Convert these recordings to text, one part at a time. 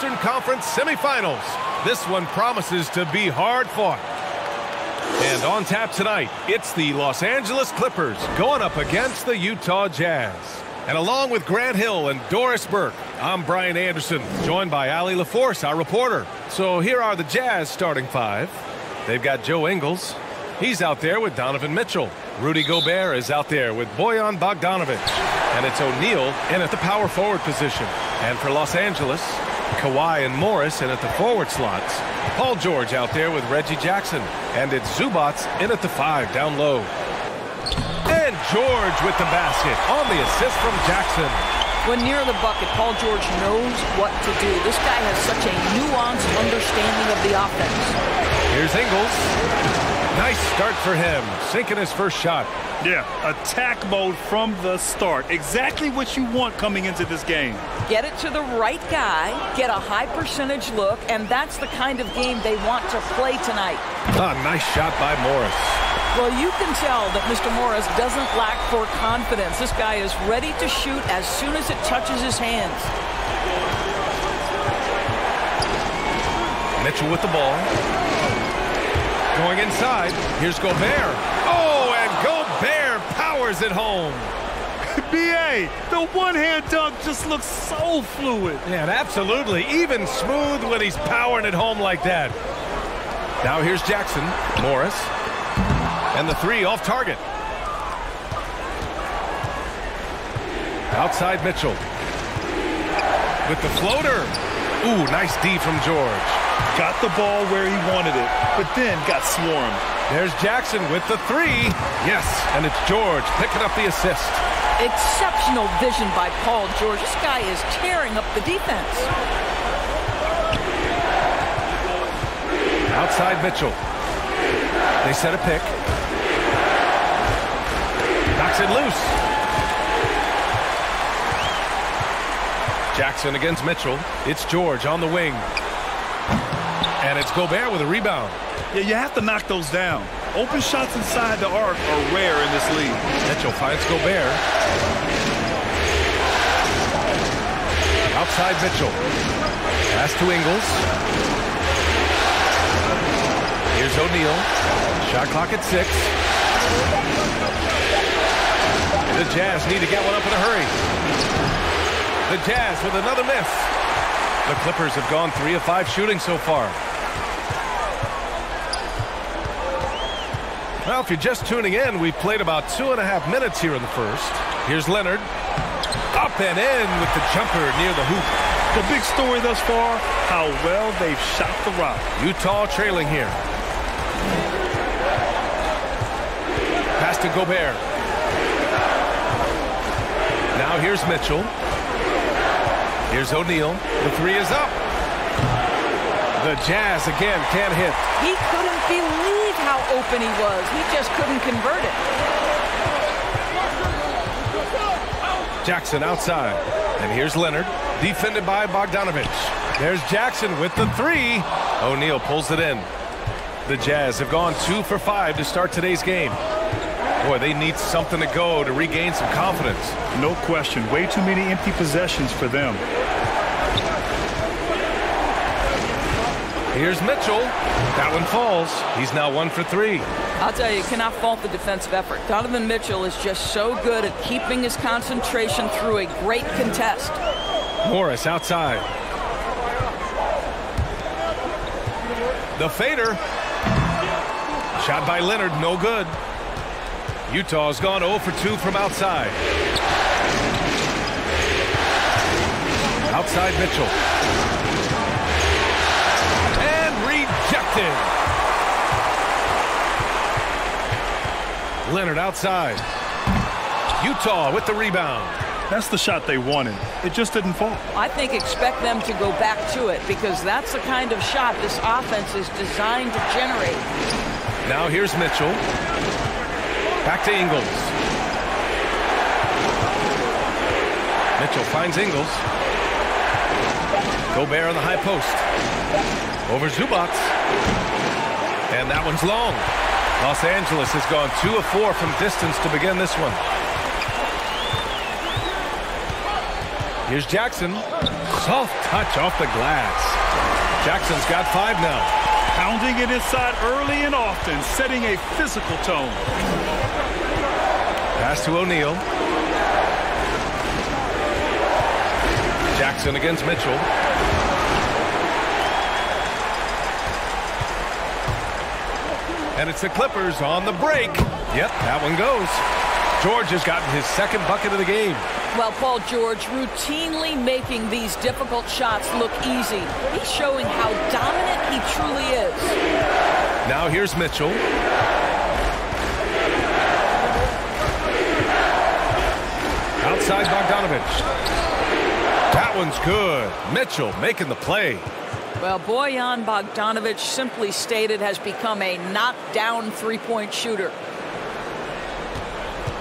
Western Conference semifinals. This one promises to be hard fought. And on tap tonight, it's the Los Angeles Clippers going up against the Utah Jazz. And along with Grant Hill and Doris Burke, I'm Brian Anderson, joined by Allie LaForce, our reporter. So here are the Jazz starting five. They've got Joe Ingles. He's out there with Donovan Mitchell. Rudy Gobert is out there with Bojan Bogdanovic. And it's O'Neal in at the power forward position. And for Los Angeles, Kawhi and Morris in at the forward slots. Paul George out there with Reggie Jackson. And it's Zubats in at the 5 down low. And George with the basket on the assist from Jackson. When near the bucket, Paul George knows what to do. This guy has such a nuanced understanding of the offense. Here's Ingles. Nice start for him, sinking his first shot. Yeah, attack mode from the start. Exactly what you want coming into this game. Get it to the right guy, get a high percentage look, and that's the kind of game they want to play tonight. Nice shot by Morris. Well, you can tell that Mr. Morris doesn't lack for confidence. This guy is ready to shoot as soon as it touches his hands. Mitchell with the ball. Going inside. Here's Gobert. Oh, and Gobert powers it home. B.A., the one-hand dunk just looks so fluid. Yeah, absolutely. Even smooth when he's powering it home like that. Now here's Jackson. Morris. And the 3 off target. Outside Mitchell. With the floater. Ooh, nice D from George. Got the ball where he wanted it, but then got swarmed. There's Jackson with the 3. Yes, and it's George picking up the assist. Exceptional vision by Paul George. This guy is tearing up the defense. Outside Mitchell. They set a pick. Knocks it loose. Jackson against Mitchell. It's George on the wing. And it's Gobert with a rebound. Yeah, you have to knock those down. Open shots inside the arc are rare in this league. Mitchell finds Gobert. Outside Mitchell. Pass to Ingles. Here's O'Neal. Shot clock at 6. The Jazz need to get one up in a hurry. The Jazz with another miss. The Clippers have gone 3 of 5 shooting so far. Well, if you're just tuning in, we've played about 2.5 minutes here in the first. Here's Leonard. Up and in with the jumper near the hoop. The big story thus far, how well they've shot the rock. Utah trailing here. Pass to Gobert. Now here's Mitchell. Here's O'Neal. The 3 is up. The Jazz again can't hit. He couldn't believe how open he was. He just couldn't convert it. Jackson outside. And here's Leonard. Defended by Bogdanovic. There's Jackson with the 3. O'Neal pulls it in. The Jazz have gone 2 for 5 to start today's game. Boy, they need something to go to regain some confidence. No question. Way too many empty possessions for them. Here's Mitchell. That one falls. He's now 1 for 3. I'll tell you cannot fault the defensive effort. Donovan Mitchell is just so good at keeping his concentration through a great contest. Morris outside. The fader. Shot by Leonard, no good. Utah's gone 0 for 2 from outside. Outside Mitchell. And rejected. Leonard outside. Utah with the rebound. That's the shot they wanted. It just didn't fall. I think expect them to go back to it because that's the kind of shot this offense is designed to generate. Now here's Mitchell. Back to Ingles. Mitchell finds Ingles. Gobert on the high post. Over Zubats. And that one's long. Los Angeles has gone 2 of 4 from distance to begin this one. Here's Jackson. Soft touch off the glass. Jackson's got 5 now. Pounding it inside early and often, setting a physical tone. Pass to O'Neal. Jackson against Mitchell. And it's the Clippers on the break. Yep, that one goes. George has gotten his second bucket of the game. Well, Paul George routinely making these difficult shots look easy. He's showing how dominant he truly is. Now here's Mitchell. Outside Bogdanovich. That one's good. Mitchell making the play. Well, Bojan Bogdanovich, simply stated, has become a knockdown three-point shooter.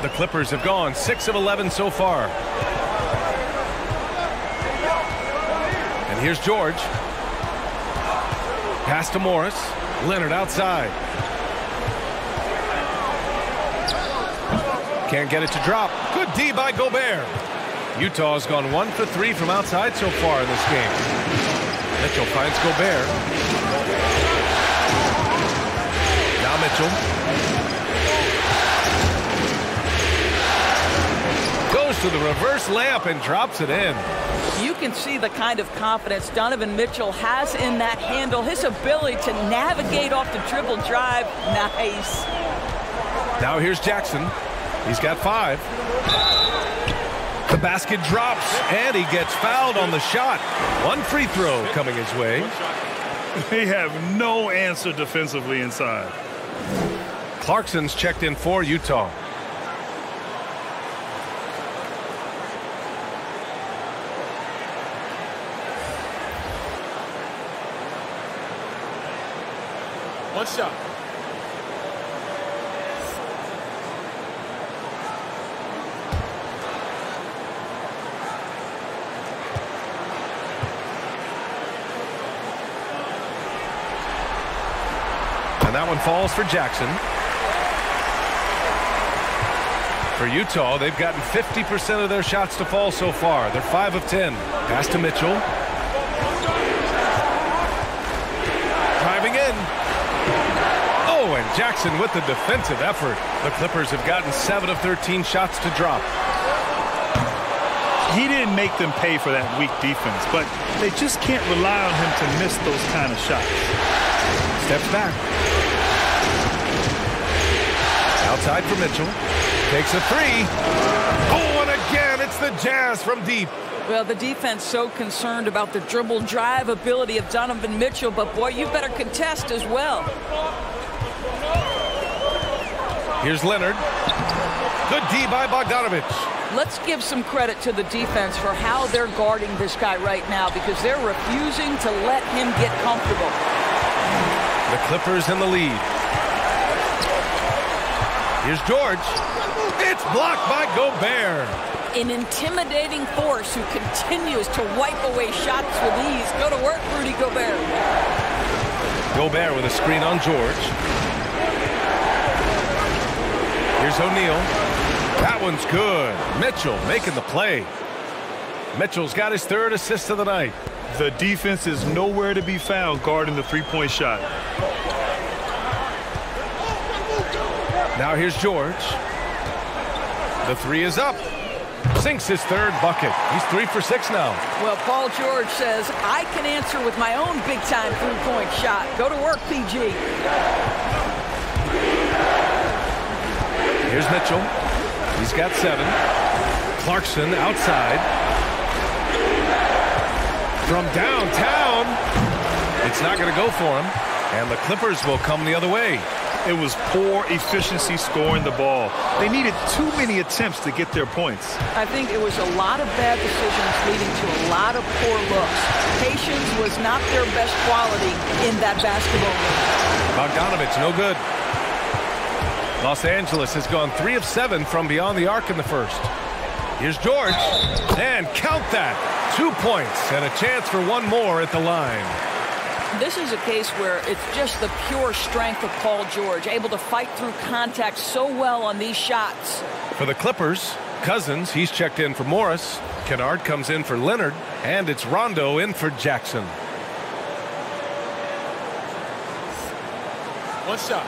The Clippers have gone 6 of 11 so far. And here's George. Pass to Morris. Leonard outside. Can't get it to drop. Good D by Gobert. Utah's gone 1 for 3 from outside so far in this game. Mitchell finds Gobert. Now Mitchell. Goes to the reverse layup and drops it in. You can see the kind of confidence Donovan Mitchell has in that handle. His ability to navigate off the dribble drive. Nice. Now here's Jackson. He's got 5. The basket drops, and he gets fouled on the shot. One free throw coming his way. They have no answer defensively inside. Clarkson's checked in for Utah. One shot. And that one falls for Jackson. For Utah, they've gotten 50% of their shots to fall so far. They're 5 of 10. Pass to Mitchell. Driving in. Oh, and Jackson with the defensive effort. The Clippers have gotten 7 of 13 shots to drop. He didn't make them pay for that weak defense, but they just can't rely on him to miss those kind of shots. Steps back. Outside for Mitchell. Takes a 3. Oh, and again, it's the Jazz from deep. Well, the defense so concerned about the dribble drive ability of Donovan Mitchell, but boy, you better contest as well. Here's Leonard. Good D by Bogdanovich. Let's give some credit to the defense for how they're guarding this guy right now, because they're refusing to let him get comfortable. The Clippers in the lead. Here's George. It's blocked by Gobert. An intimidating force who continues to wipe away shots with ease. Go to work, Rudy Gobert. Gobert with a screen on George. Here's O'Neal. That one's good. Mitchell making the play. Mitchell's got his 3rd assist of the night. The defense is nowhere to be found guarding the three-point shot. Now here's George. The 3 is up. Sinks his 3rd bucket. He's 3 for 6 now. Well, Paul George says, I can answer with my own big-time three-point shot. Go to work, PG. Here's Mitchell. He's got 7. Clarkson outside. From downtown. It's not going to go for him. And the Clippers will come the other way. It was poor efficiency scoring the ball. They needed too many attempts to get their points. I think it was a lot of bad decisions leading to a lot of poor looks. Patience was not their best quality in that basketball game. Bogdanovich, no good. Los Angeles has gone 3 of 7 from beyond the arc in the first. Here's George. And count that. 2 points and a chance for one more at the line. This is a case where it's just the pure strength of Paul George, able to fight through contact so well on these shots. For the Clippers, Cousins, he's checked in for Morris. Kennard comes in for Leonard. And it's Rondo in for Jackson. One shot.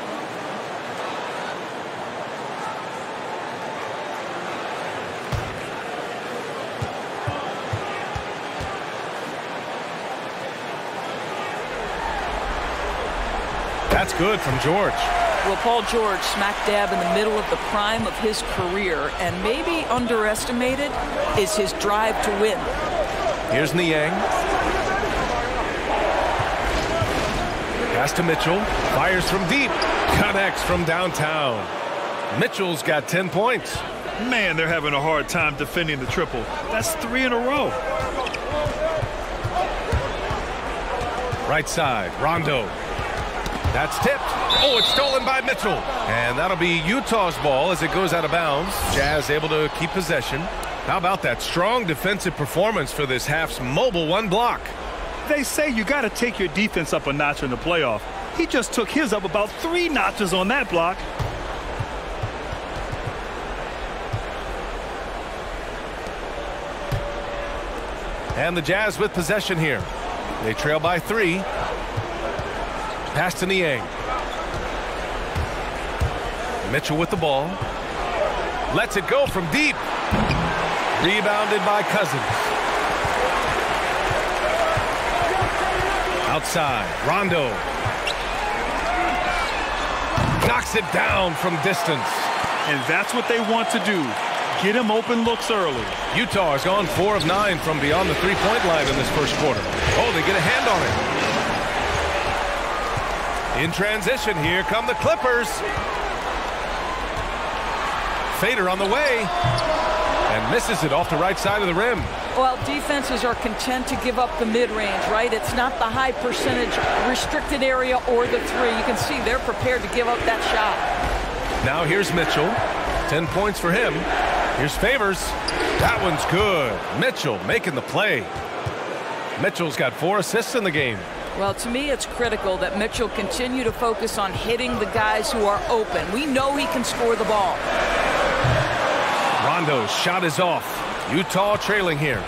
That's good from George. Well, Paul George, smack dab in the middle of the prime of his career, and maybe underestimated is his drive to win. Here's Niang. Pass to Mitchell. Fires from deep. Connects from downtown. Mitchell's got 10 points. Man, they're having a hard time defending the triple. That's 3 in a row. Right side, Rondo. That's tipped. Oh, it's stolen by Mitchell. And that'll be Utah's ball as it goes out of bounds. Jazz able to keep possession. How about that strong defensive performance for this half's mobile one block? They say you got to take your defense up a notch in the playoff. He just took his up about 3 notches on that block. And the Jazz with possession here. They trail by 3. Pass to Niang. Mitchell with the ball. Lets it go from deep. Rebounded by Cousins. Outside, Rondo. Knocks it down from distance. And that's what they want to do. Get him open looks early. Utah has gone 4 of 9 from beyond the three-point line in this first quarter. Oh, they get a hand on it. In transition, here come the Clippers. Fader on the way. And misses it off the right side of the rim. Well, defenses are content to give up the mid-range, right? It's not the high percentage restricted area or the 3. You can see they're prepared to give up that shot. Now here's Mitchell. 10 points for him. Here's Favors. That one's good. Mitchell making the play. Mitchell's got 4 assists in the game. Well, to me, it's critical that Mitchell continue to focus on hitting the guys who are open. We know he can score the ball. Rondo's shot is off. Utah trailing here.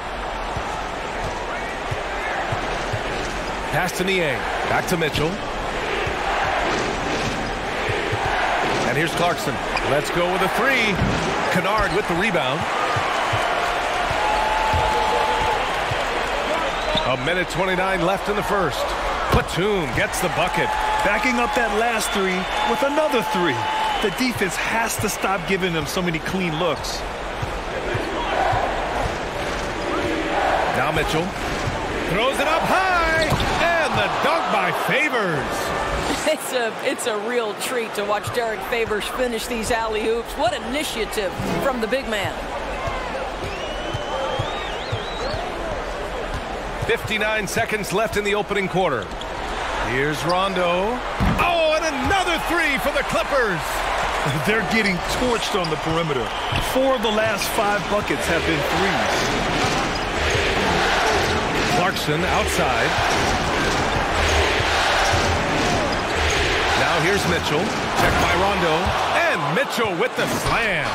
Pass to Niang. Back to Mitchell. And here's Clarkson. Let's go with a 3. Kennard with the rebound. A minute 29 left in the first. Batum gets the bucket. Backing up that last 3 with another 3. The defense has to stop giving them so many clean looks. Now Mitchell throws it up high, and the dunk by Favors. It's a real treat to watch Derek Favors finish these alley-oops. What initiative from the big man. 59 seconds left in the opening quarter. Here's Rondo. Oh, and another 3 for the Clippers. They're getting torched on the perimeter. 4 of the last 5 buckets have been 3s. Clarkson outside. Now here's Mitchell. Checked by Rondo. And Mitchell with the slam.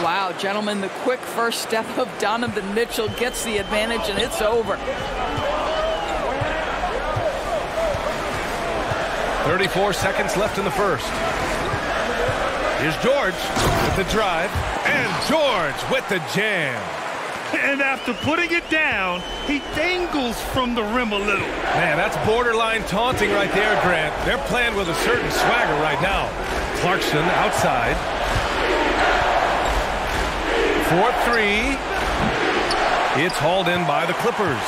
Wow, gentlemen, the quick first step of Donovan Mitchell gets the advantage, and it's over. 34 seconds left in the first. Here's George with the drive. And George with the jam. And after putting it down, he dangles from the rim a little. Man, that's borderline taunting right there, Grant. They're playing with a certain swagger right now. Clarkson outside. 4-3. It's hauled in by the Clippers.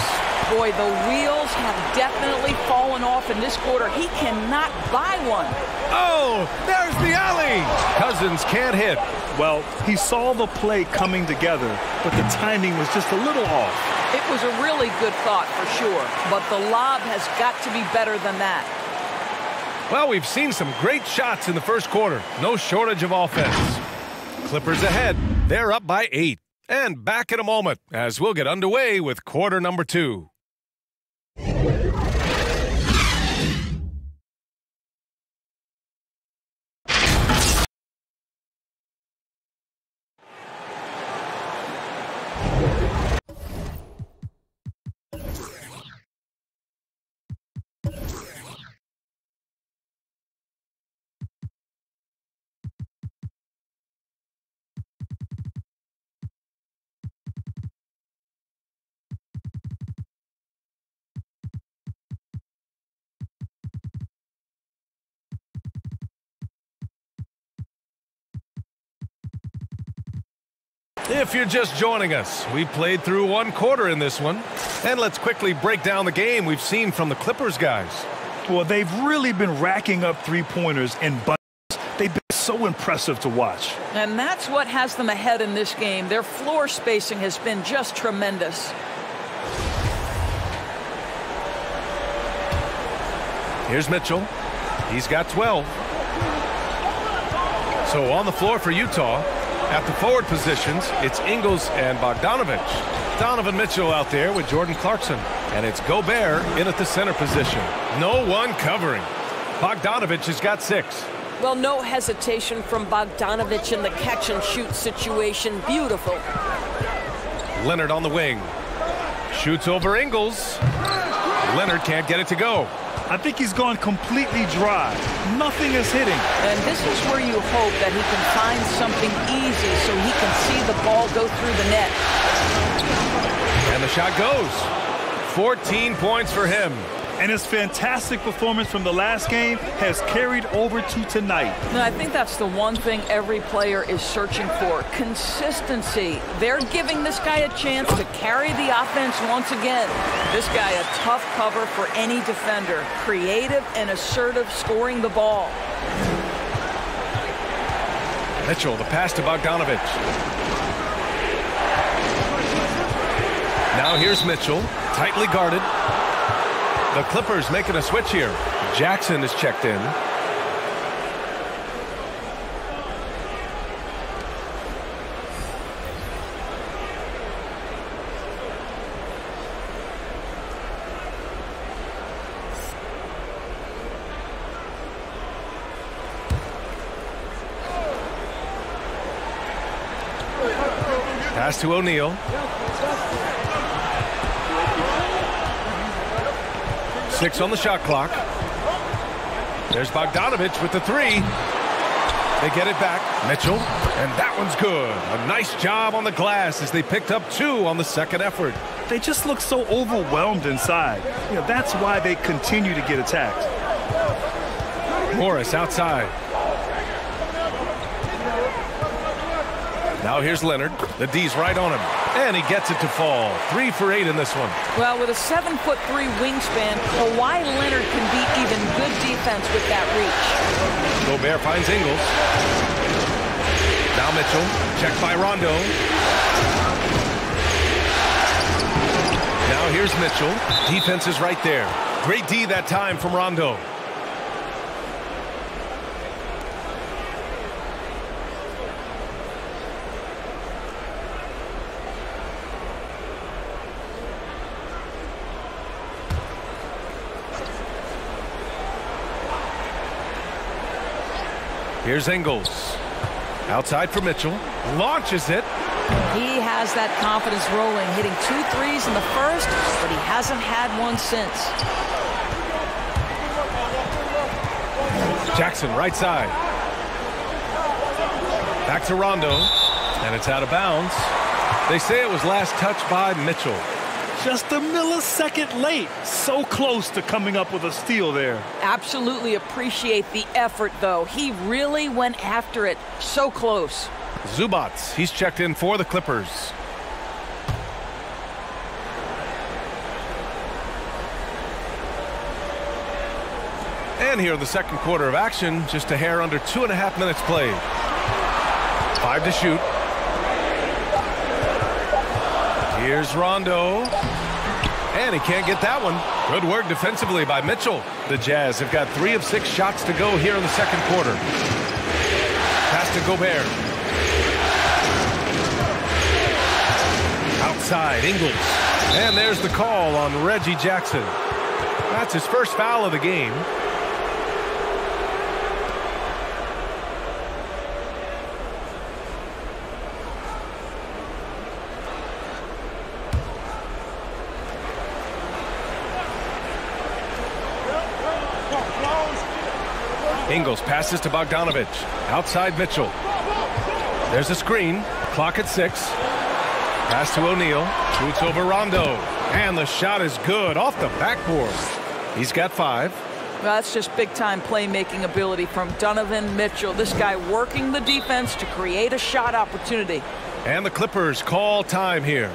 Boy, the wheels have definitely fallen off in this quarter. He cannot buy one. Oh, there's the alley. Cousins can't hit. Well, he saw the play coming together, but the timing was just a little off. It was a really good thought for sure, but the lob has got to be better than that. Well, we've seen some great shots in the first quarter. No shortage of offense. Clippers ahead. They're up by 8. And back in a moment as we'll get underway with quarter number 2. If you're just joining us, we played through one quarter in this one. And let's quickly break down the game we've seen from the Clippers guys. Well, they've really been racking up three-pointers in bunches. They've been so impressive to watch. And that's what has them ahead in this game. Their floor spacing has been just tremendous. Here's Mitchell. He's got 12. So on the floor for Utah, at the forward positions, it's Ingles and Bogdanovich. Donovan Mitchell out there with Jordan Clarkson. And it's Gobert in at the center position. No one covering. Bogdanovich has got 6. Well, no hesitation from Bogdanovich in the catch-and-shoot situation. Beautiful. Leonard on the wing. Shoots over Ingles. Leonard can't get it to go. I think he's gone completely dry. Nothing is hitting. And this is where you hope that he can find something easy so he can see the ball go through the net. And the shot goes. 14 points for him. And his fantastic performance from the last game has carried over to tonight. And I think that's the one thing every player is searching for. Consistency. They're giving this guy a chance to carry the offense once again. This guy a tough cover for any defender. Creative and assertive scoring the ball. Mitchell, the pass to Bogdanovich. Now here's Mitchell, tightly guarded. The Clippers making a switch here. Jackson is checked in. Pass to O'Neal. 6 on the shot clock. There's Bogdanovich with the 3. They get it back. Mitchell, and that one's good. A nice job on the glass as they picked up 2 on the second effort. They just look so overwhelmed inside. You know, that's why they continue to get attacked. Morris outside. Now here's Leonard. The D's right on him. And he gets it to fall. 3 for 8 in this one. Well, with a 7'3" wingspan, Kawhi Leonard can be even good defense with that reach. Gobert finds Ingles. Now Mitchell. Checked by Rondo. Now here's Mitchell. Defense is right there. Great D that time from Rondo. Here's Ingles. Outside for Mitchell. Launches it. He has that confidence rolling, hitting 2 threes in the first, but he hasn't had one since. Jackson right side. Back to Rondo. And it's out of bounds. They say it was last touched by Mitchell. Just a millisecond late. So close to coming up with a steal there. Absolutely appreciate the effort, though. He really went after it. So close. Zubats, he's checked in for the Clippers. And here in the second quarter of action, just a hair under 2.5 minutes played. 5 to shoot. Here's Rondo. And he can't get that one. Good work defensively by Mitchell. The Jazz have got 3 of 6 shots to go here in the second quarter. Pass to Gobert. Outside, Ingles. And there's the call on Reggie Jackson. That's his first foul of the game. Ingles passes to Bogdanovich. Outside Mitchell. There's a screen. Clock at 6. Pass to O'Neal. Shoots over Rondo. And the shot is good off the backboard. He's got 5. Well, that's just big-time playmaking ability from Donovan Mitchell. This guy working the defense to create a shot opportunity. And the Clippers call time here.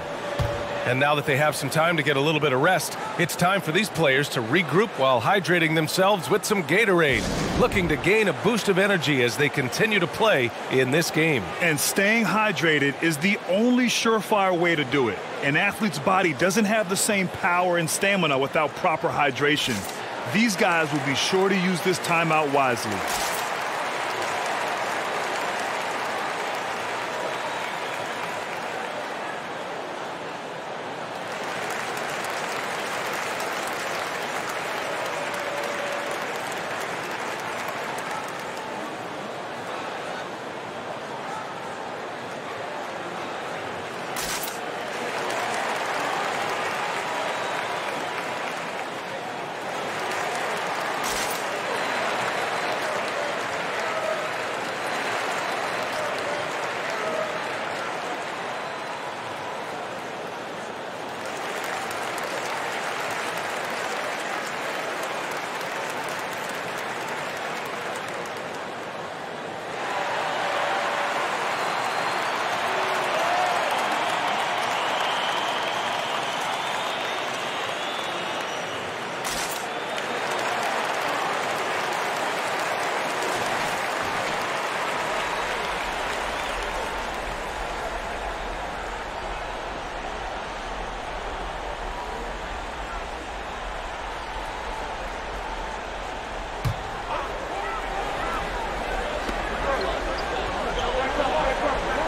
And now that they have some time to get a little bit of rest, it's time for these players to regroup while hydrating themselves with some Gatorade, looking to gain a boost of energy as they continue to play in this game. And staying hydrated is the only surefire way to do it. An athlete's body doesn't have the same power and stamina without proper hydration. These guys will be sure to use this timeout wisely.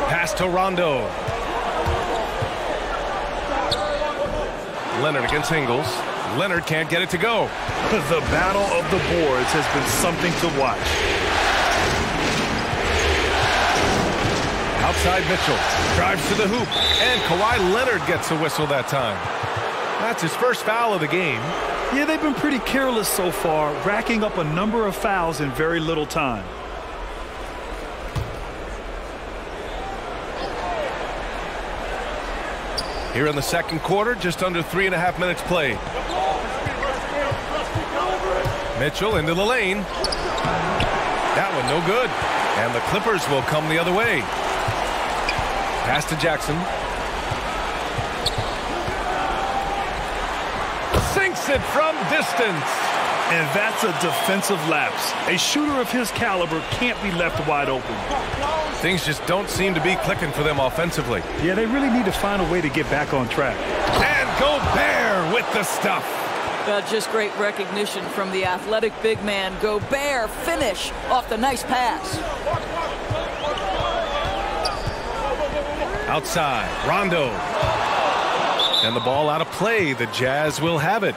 Pass to Rondo. Leonard against Ingles. Leonard can't get it to go. The battle of the boards has been something to watch. Outside Mitchell. Drives to the hoop. And Kawhi Leonard gets a whistle that time. That's his first foul of the game. Yeah, they've been pretty careless so far, racking up a number of fouls in very little time. Here in the second quarter, just under 3.5 minutes played. Mitchell into the lane. That one no good. And the Clippers will come the other way. Pass to Jackson. Sinks it from distance. And that's a defensive lapse. A shooter of his caliber can't be left wide open. Things just don't seem to be clicking for them offensively. Yeah, they really need to find a way to get back on track. And Gobert with the stuff. Just great recognition from the athletic big man. Gobert finish off the nice pass. Outside, Rondo. And the ball out of play. The Jazz will have it.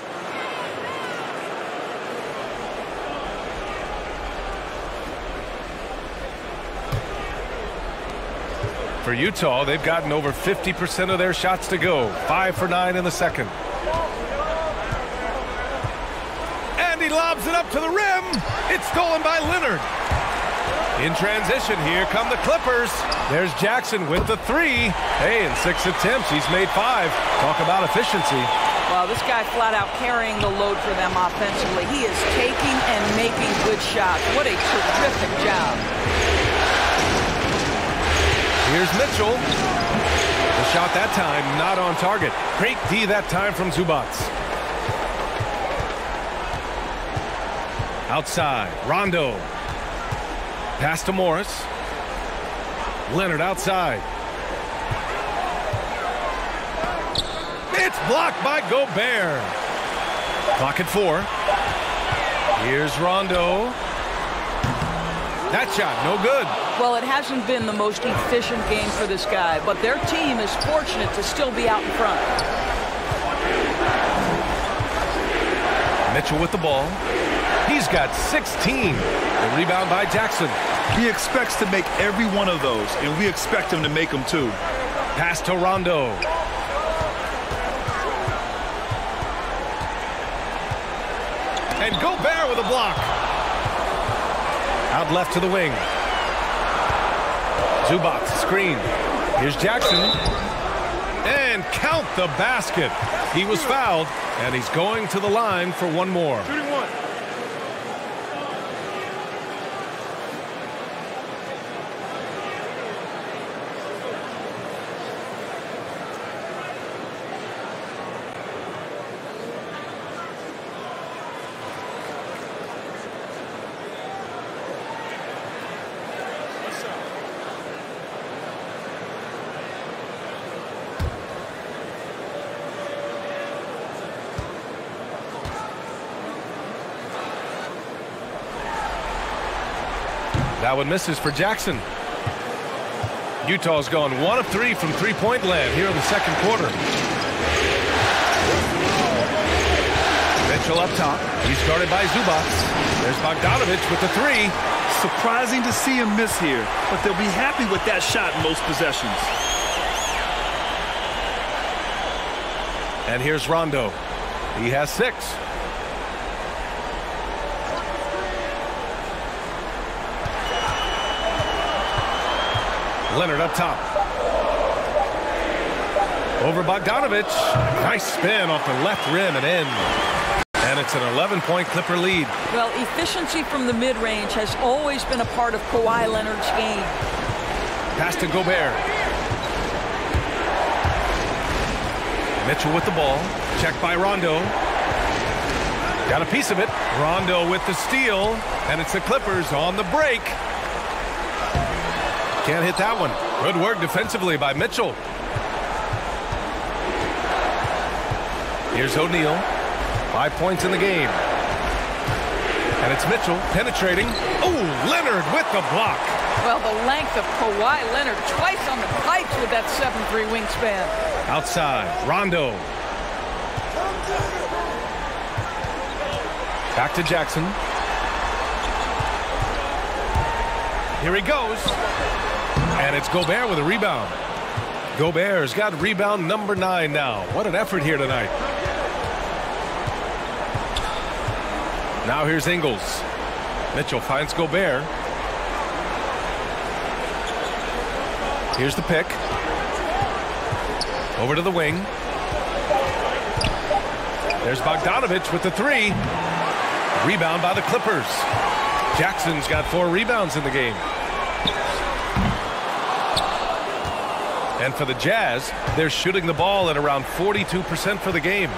For Utah, they've gotten over 50% of their shots to go. 5 for 9 in the second. And he lobs it up to the rim. It's stolen by Leonard. In transition, here come the Clippers. There's Jackson with the three. Hey, in 6 attempts, he's made 5. Talk about efficiency. Wow, this guy flat out carrying the load for them offensively. He is taking and making good shots. What a terrific job. Here's Mitchell. The shot that time not on target. Great D that time from Zubac. Outside, Rondo. Pass to Morris. Leonard outside. It's blocked by Gobert. Clock at 4. Here's Rondo. That shot, no good. Well, it hasn't been the most efficient game for this guy, but their team is fortunate to still be out in front. Mitchell with the ball. He's got 16. The rebound by Jackson. He expects to make every one of those, and we expect him to make them too. Pass to Rondo. And Gobert with a block. Out left to the wing. Zubac screen. Here's Jackson. And count the basket. He was fouled, and he's going to the line for one more. Shooting one. That one misses for Jackson. Utah's gone 1 of 3 from three-point land here in the second quarter. Mitchell up top. He's guarded by Zubac. There's Bogdanovich with the three. Surprising to see him miss here, but they'll be happy with that shot in most possessions. And here's Rondo. He has 6. Leonard up top. Over Bogdanovich. Nice spin off the left rim and in. And it's an 11-point Clipper lead. Well, efficiency from the mid-range has always been a part of Kawhi Leonard's game. Pass to Gobert. Mitchell with the ball. Checked by Rondo. Got a piece of it. Rondo with the steal. And it's the Clippers on the break. Can't hit that one. Good work defensively by Mitchell. Here's O'Neal. 5 points in the game. And it's Mitchell penetrating. Oh, Leonard with the block. Well, the length of Kawhi Leonard twice on the pipes with that 7'3" wingspan. Outside, Rondo. Back to Jackson. Here he goes. And it's Gobert with a rebound. Gobert's got rebound number 9 now. What an effort here tonight. Now here's Ingles. Mitchell finds Gobert. Here's the pick. Over to the wing. There's Bogdanovich with the 3. Rebound by the Clippers. Jackson's got 4 rebounds in the game. And for the Jazz, they're shooting the ball at around 42% for the game.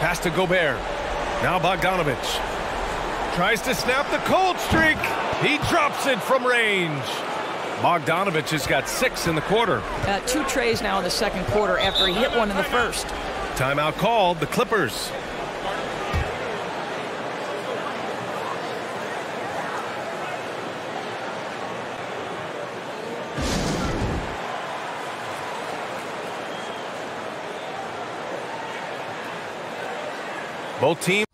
Pass to Gobert. Now Bogdanovich. Tries to snap the cold streak. He drops it from range. Bogdanovich has got 6 in the quarter. 2 trays now in the second quarter after he hit one in the first. Timeout called, the Clippers. Both teams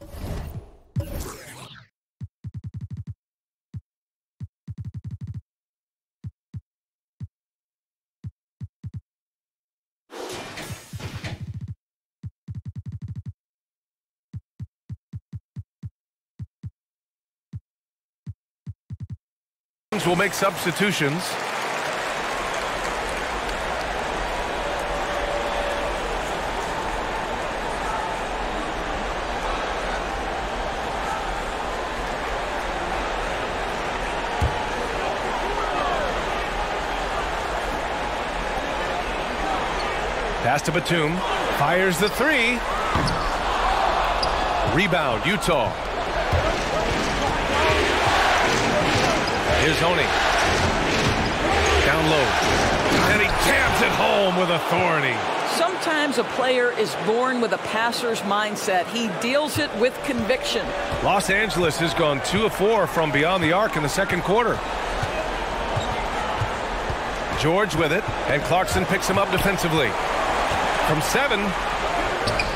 will make substitutions. Pass to Batum. Fires the 3. Rebound, Utah. Here's Oni. Down low. And he jams it home with authority. Sometimes a player is born with a passer's mindset. He deals it with conviction. Los Angeles has gone 2 of 4 from beyond the arc in the second quarter. George with it, and Clarkson picks him up defensively. From 7,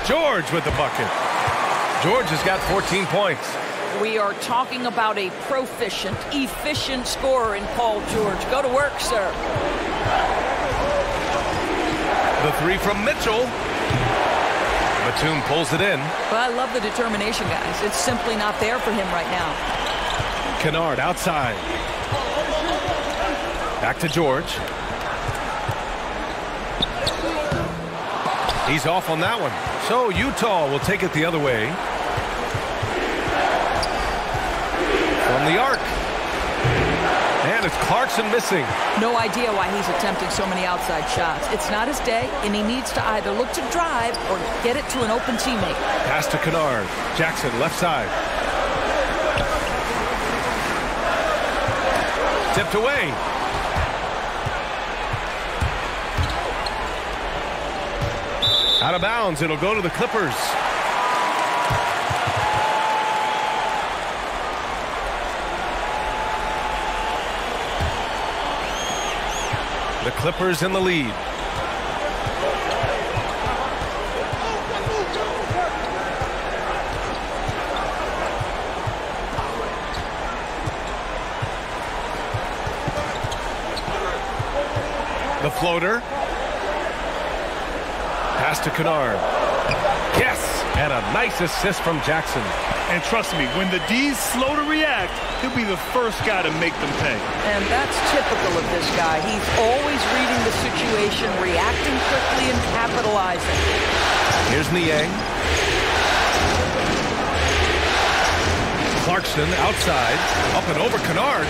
George with the bucket. George has got 14 points. We are talking about a proficient, efficient scorer in Paul George. Go to work, sir. The 3 from Mitchell. Batum pulls it in. Well, I love the determination, guys. It's simply not there for him right now. Kennard outside. Back to George. He's off on that one. So Utah will take it the other way. From the arc. And it's Clarkson missing. No idea why he's attempting so many outside shots. It's not his day, and he needs to either look to drive or get it to an open teammate. Pass to Kennard. Jackson, left side. Tipped away. Out of bounds. It'll go to the Clippers. The Clippers in the lead. The floater. Pass to Kennard. Yes! And a nice assist from Jackson. And trust me, when the D's slow to react, he'll be the first guy to make them pay. And that's typical of this guy. He's always reading the situation, reacting quickly and capitalizing. Here's Niang. Clarkson outside. Up and over Kennard.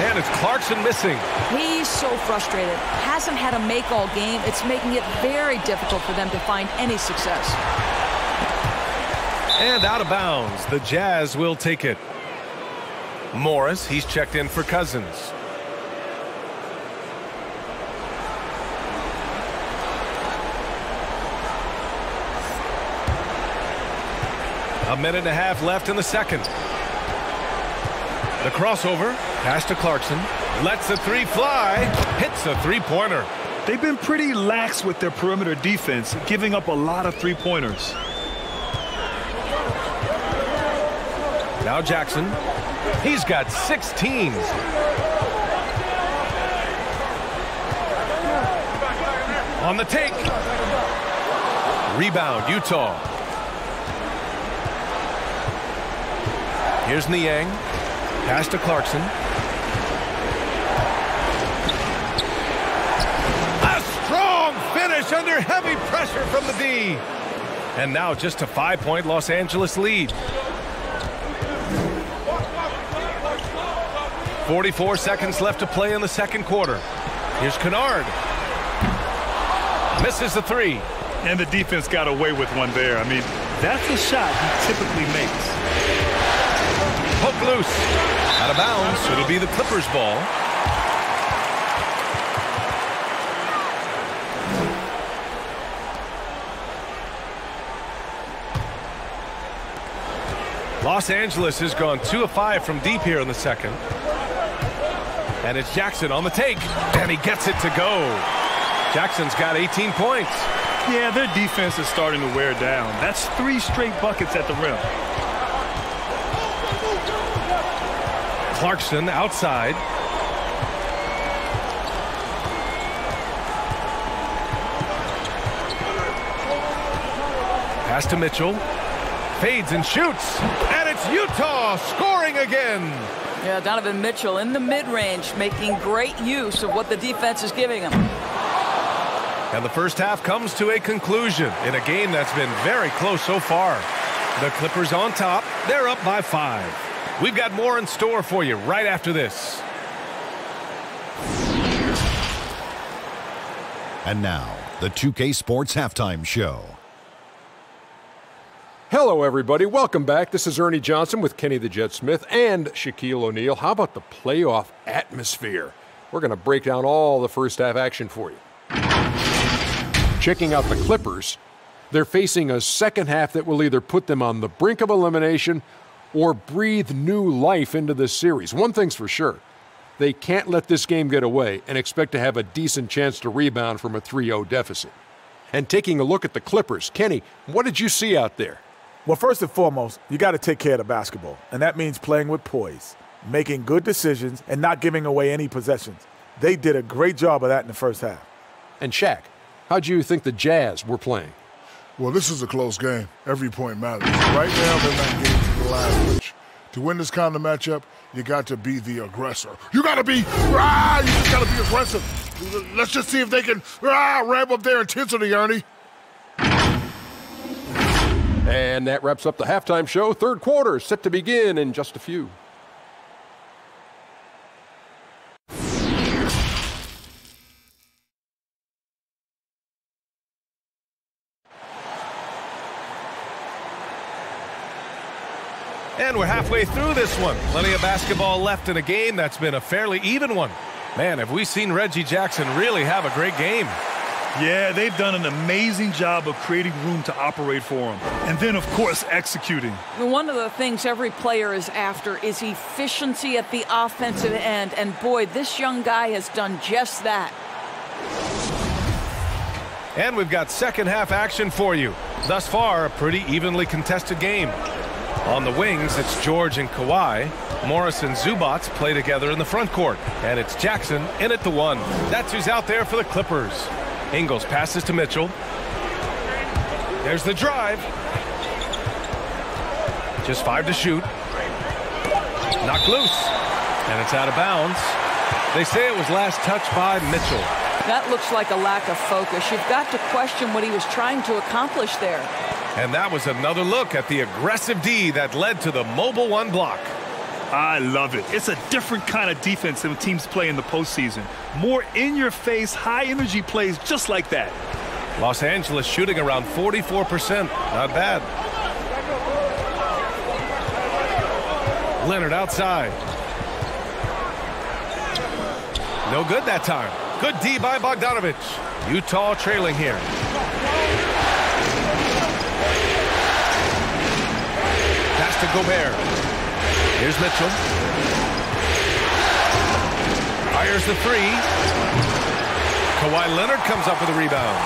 And it's Clarkson missing. He's so frustrated. Hasn't had a make all game. It's making it very difficult for them to find any success. And out of bounds. The Jazz will take it. Morris, he's checked in for Cousins. A minute and a half left in the second. The crossover, pass to Clarkson, lets a three fly, hits a three-pointer. They've been pretty lax with their perimeter defense, giving up a lot of three-pointers. Now Jackson, he's got 16. On the take. Rebound, Utah. Here's Niang. Pass to Clarkson. A strong finish under heavy pressure from the D. And now just a 5-point Los Angeles lead. 44 seconds left to play in the second quarter. Here's Kennard. Misses the three. And the defense got away with one there. I mean, that's a shot he typically makes. Poke loose. Out of bounds. It'll be the Clippers' ball. Los Angeles has gone 2 of 5 from deep here in the second. And it's Jackson on the take. And he gets it to go. Jackson's got 18 points. Yeah, their defense is starting to wear down. That's 3 straight buckets at the rim. Clarkson outside. Pass to Mitchell. Fades and shoots. And it's Utah scoring again. Yeah, Donovan Mitchell in the mid-range, making great use of what the defense is giving him. And the first half comes to a conclusion in a game that's been very close so far. The Clippers on top. They're up by 5. We've got more in store for you right after this. And now, the 2K Sports Halftime Show. Hello, everybody. Welcome back. This is Ernie Johnson with Kenny the Jet Smith and Shaquille O'Neal. How about the playoff atmosphere? We're going to break down all the first half action for you. Checking out the Clippers, they're facing a second half that will either put them on the brink of elimination or breathe new life into this series. One thing's for sure, they can't let this game get away and expect to have a decent chance to rebound from a 3-0 deficit. And taking a look at the Clippers, Kenny, what did you see out there? Well, first and foremost, you got to take care of the basketball, and that means playing with poise, making good decisions, and not giving away any possessions. They did a great job of that in the first half. And Shaq, how do you think the Jazz were playing? Well, this is a close game. Every point matters. Right now, they're not getting to the last pitch. To win this kind of matchup, you got to be the aggressor. You got to be, you just got to be aggressive. Let's just see if they can ramp up their intensity, Ernie. And that wraps up the halftime show. Third quarter set to begin in just a few. And we're halfway through this one. Plenty of basketball left in a game that's been a fairly even one. Man, have we seen Reggie Jackson really have a great game. Yeah, they've done an amazing job of creating room to operate for him. And then, of course, executing. One of the things every player is after is efficiency at the offensive end. And boy, this young guy has done just that. And we've got second half action for you. Thus far, a pretty evenly contested game. On the wings, it's George and Kawhi. Morris and Zubac play together in the front court. And it's Jackson in at the 1. That's who's out there for the Clippers. Ingles passes to Mitchell. There's the drive. Just 5 to shoot. Knocked loose. And it's out of bounds. They say it was last touched by Mitchell. That looks like a lack of focus. You've got to question what he was trying to accomplish there. And that was another look at the aggressive D that led to the mobile 1 block. I love it. It's a different kind of defense than teams play in the postseason. More in-your-face, high-energy plays just like that. Los Angeles shooting around 44%. Not bad. Leonard outside. No good that time. Good D by Bogdanovich. Utah trailing here. Pass to Gobert. Here's Mitchell. Fires the 3. Kawhi Leonard comes up with a rebound.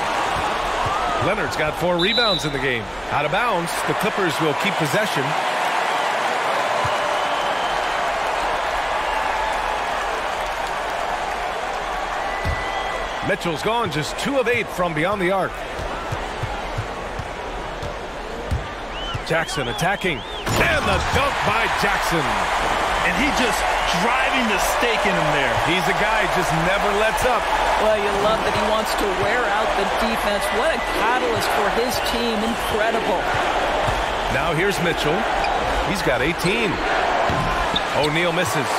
Leonard's got 4 rebounds in the game. Out of bounds, the Clippers will keep possession. Mitchell's gone just 2 of 8 from beyond the arc. Jackson attacking. And the dunk by Jackson. And he just driving the stake in him there. He's a guy who just never lets up. Well, you love that he wants to wear out the defense. What a catalyst for his team. Incredible. Now here's Mitchell. He's got 18. O'Neal misses.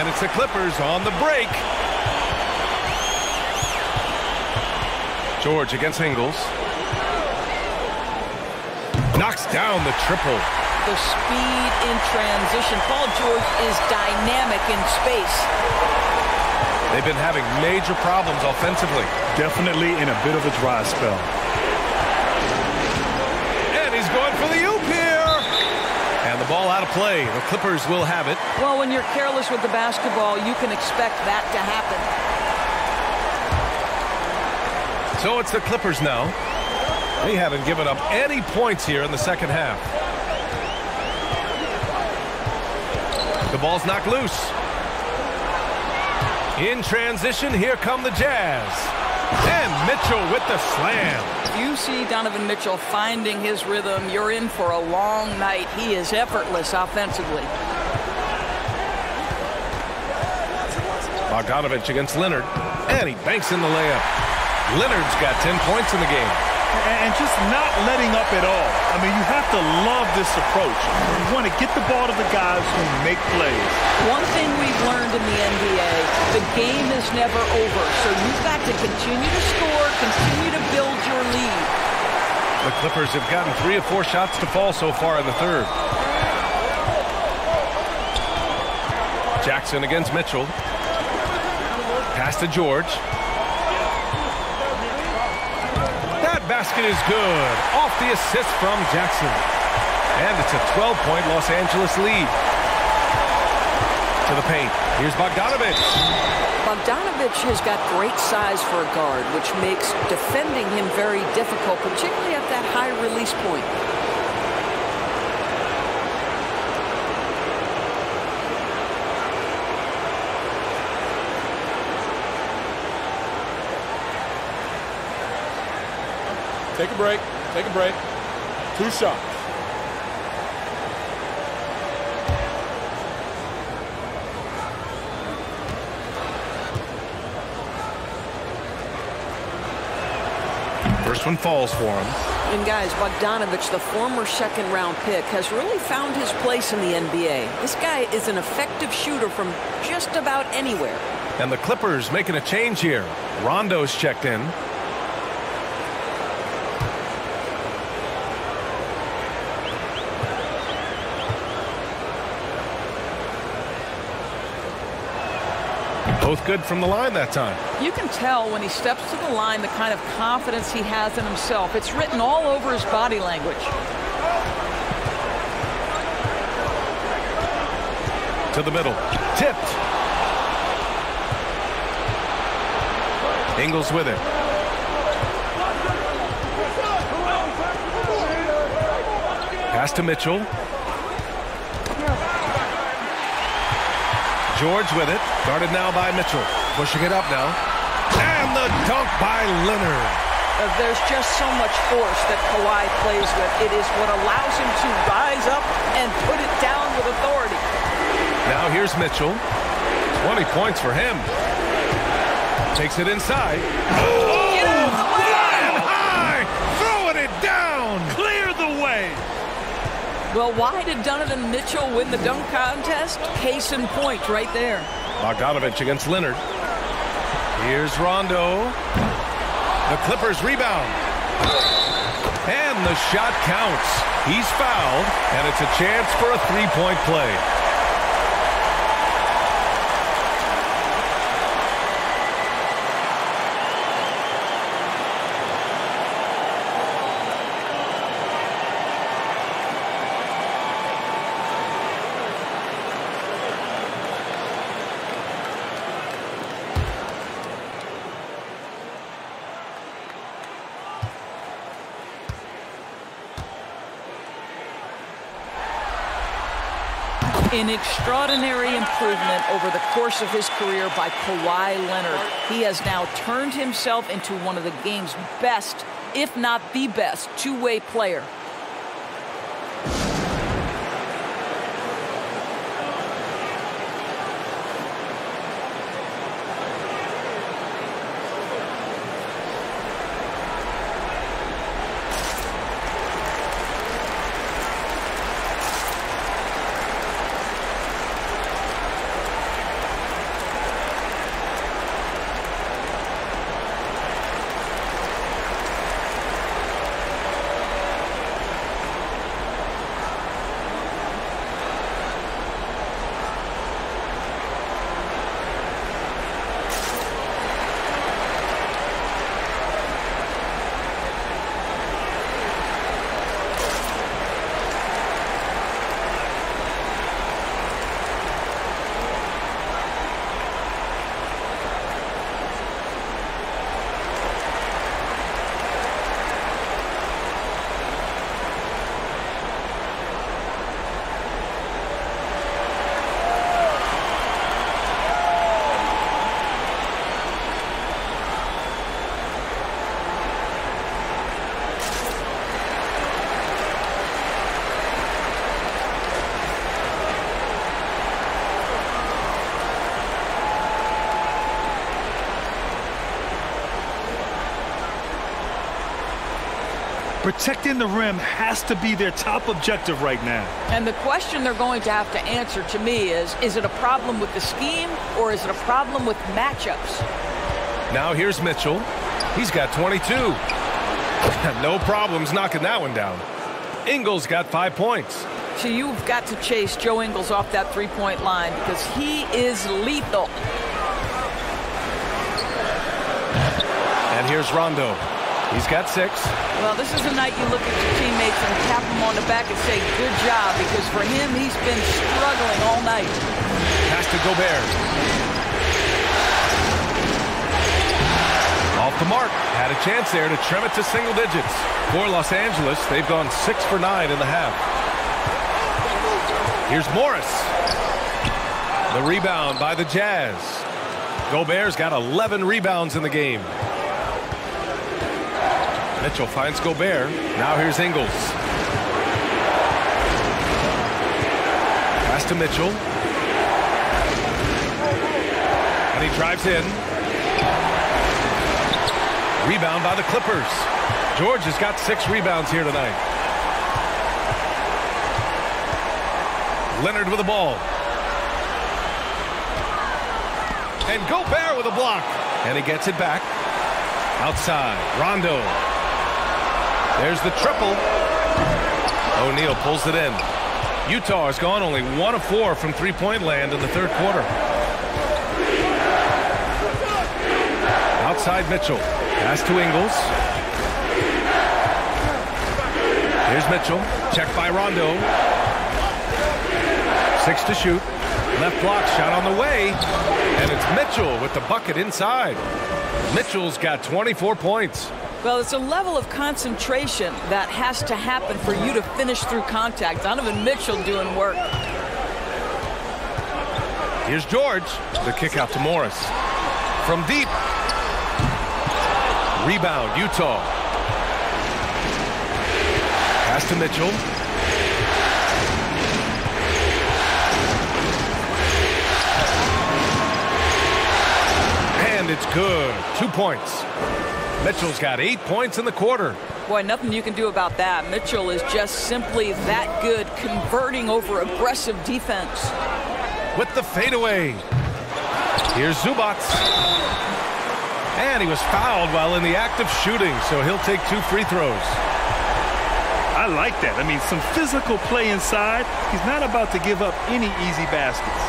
And it's the Clippers on the break. George against Ingles. Knocks down the triple. The speed in transition. Paul George is dynamic in space. They've been having major problems offensively. Definitely in a bit of a dry spell. And he's going for the oop here. And the ball out of play. The Clippers will have it. Well, when you're careless with the basketball, you can expect that to happen. So it's the Clippers now. They haven't given up any points here in the second half. The ball's knocked loose. In transition, here come the Jazz. And Mitchell with the slam. You see Donovan Mitchell finding his rhythm. You're in for a long night. He is effortless offensively. Bogdanovich against Leonard. And he banks in the layup. Leonard's got 10 points in the game. And just not letting up at all. I mean, you have to love this approach. You want to get the ball to the guys who make plays. One thing we've learned in the NBA, the game is never over. So you've got to continue to score, continue to build your lead. The Clippers have gotten 3 of 4 shots to fall so far in the third. Jackson against Mitchell. Pass to George. Basket is good. Off the assist from Jackson. And it's a 12-point Los Angeles lead. To the paint. Here's Bogdanovich. Bogdanovich has got great size for a guard, which makes defending him very difficult, particularly at that high release point. Take a break. Take a break. 2 shots. First one falls for him. And guys, Bogdanovich, the former second-round pick, has really found his place in the NBA. This guy is an effective shooter from just about anywhere. And the Clippers making a change here. Rondo's checked in. Both good from the line that time. You can tell when he steps to the line the kind of confidence he has in himself. It's written all over his body language. To the middle. Tipped. Ingles with it. Pass to Mitchell. George with it. Guarded now by Mitchell. Pushing it up now. And the dunk by Leonard. There's just so much force that Kawhi plays with. It is what allows him to rise up and put it down with authority. Now here's Mitchell. 20 points for him. Takes it inside. Oh! Get out of the way! Flying high! Throwing it down! Clear the way! Well, why did Donovan Mitchell win the dunk contest? Case in point right there. Bogdanovich against Leonard. Here's Rondo. The Clippers rebound. And the shot counts. He's fouled, and it's a chance for a three-point play. An extraordinary improvement over the course of his career by Kawhi Leonard. He has now turned himself into one of the game's best, if not the best, two-way player. Protecting the rim has to be their top objective right now. And the question they're going to have to answer to me is it a problem with the scheme or is it a problem with matchups? Now here's Mitchell. He's got 22. No problems knocking that one down. Ingles got 5 points. So you've got to chase Joe Ingles off that three-point line because he is lethal. And here's Rondo. He's got 6. Well, this is a night you look at your teammates and tap them on the back and say, good job, because for him, he's been struggling all night. Pass to Gobert. Off the mark. Had a chance there to trim it to single digits. For Los Angeles, they've gone 6 for 9 in the half. Here's Morris. The rebound by the Jazz. Gobert's got 11 rebounds in the game. Mitchell finds Gobert. Now here's Ingles. Pass to Mitchell. And he drives in. Rebound by the Clippers. George has got 6 rebounds here tonight. Leonard with the ball. And Gobert with a block. And he gets it back. Outside. Rondo. There's the triple. O'Neal pulls it in. Utah has gone only 1 of 4 from three-point land in the third quarter. Outside Mitchell. Pass to Ingles. Here's Mitchell. Checked by Rondo. 6 to shoot. Left block shot on the way. And it's Mitchell with the bucket inside. Mitchell's got 24 points. Well, it's a level of concentration that has to happen for you to finish through contact. Donovan Mitchell doing work. Here's George. The kick out to Morris. From deep. Rebound, Utah. Pass to Mitchell. And it's good. 2 points. Mitchell's got 8 points in the quarter. Boy, nothing you can do about that. Mitchell is just simply that good, converting over aggressive defense. With the fadeaway. Here's Zubac. And he was fouled while in the act of shooting, so he'll take 2 free throws. I like that. I mean, some physical play inside. He's not about to give up any easy baskets.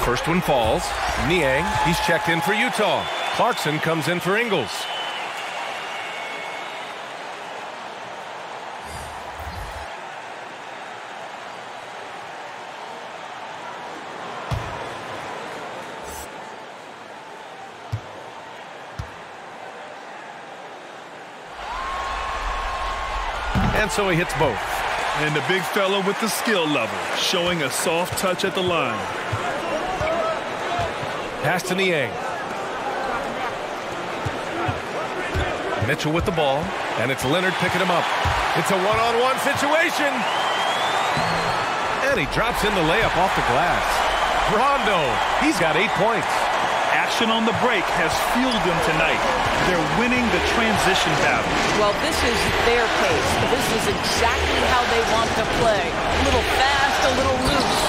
First one falls. Niang, he's checked in for Utah. Clarkson comes in for Ingles. And so he hits both. And the big fella with the skill level, showing a soft touch at the line. Pass to Niang. Mitchell with the ball, and it's Leonard picking him up. It's a one-on-one situation. And he drops in the layup off the glass. Rondo, he's got 8 points. Action on the break has fueled them tonight. They're winning the transition battle. Well, this is their pace. This is exactly how they want to play. A little fast, a little loose.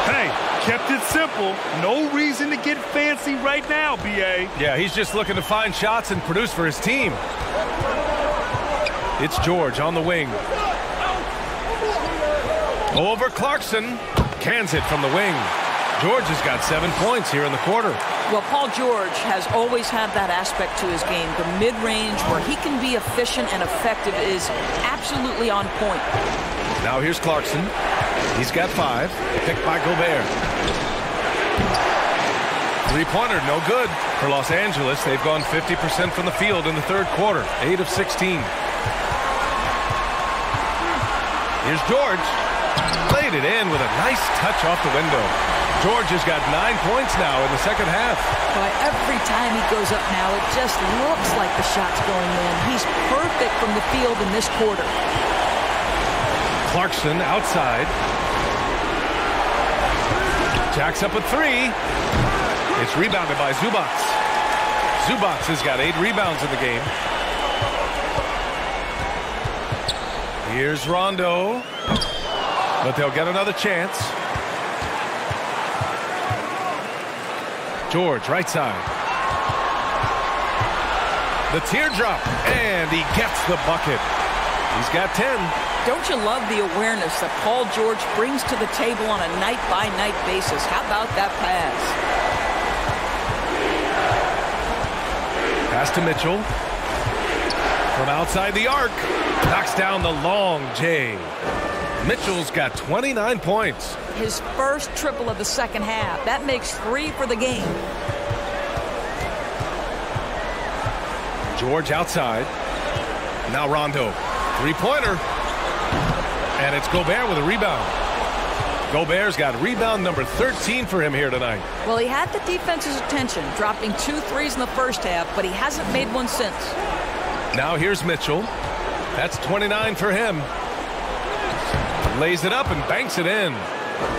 Hey, kept it simple. No reason to get fancy right now, B.A. Yeah, he's just looking to find shots and produce for his team. It's George on the wing. Over Clarkson. Cans it from the wing. George has got 7 points here in the quarter. Well, Paul George has always had that aspect to his game. The mid-range where he can be efficient and effective is absolutely on point. Now here's Clarkson. He's got 5. Picked by Gobert. Three-pointer, no good. For Los Angeles, they've gone 50% from the field in the third quarter. 8 of 16. Here's George. Played it in with a nice touch off the window. George has got 9 points now in the second half. Boy, every time he goes up now, it just looks like the shot's going in. He's perfect from the field in this quarter. Clarkson outside. Jacks up a 3. It's rebounded by Zubac. Zubac has got 8 rebounds in the game. Here's Rondo. But they'll get another chance. George, right side. The teardrop, and he gets the bucket. He's got 10. Don't you love the awareness that Paul George brings to the table on a night-by-night basis? How about that pass? Pass to Mitchell. From outside the arc. Knocks down the long J. Mitchell's got 29 points. His first triple of the second half. That makes 3 for the game. George outside. Now Rondo. Three-pointer. And it's Gobert with a rebound. Gobert's got rebound number 13 for him here tonight. Well, he had the defense's attention, dropping 2 threes in the first half, but he hasn't made one since. Now here's Mitchell. That's 29 for him. Lays it up and banks it in.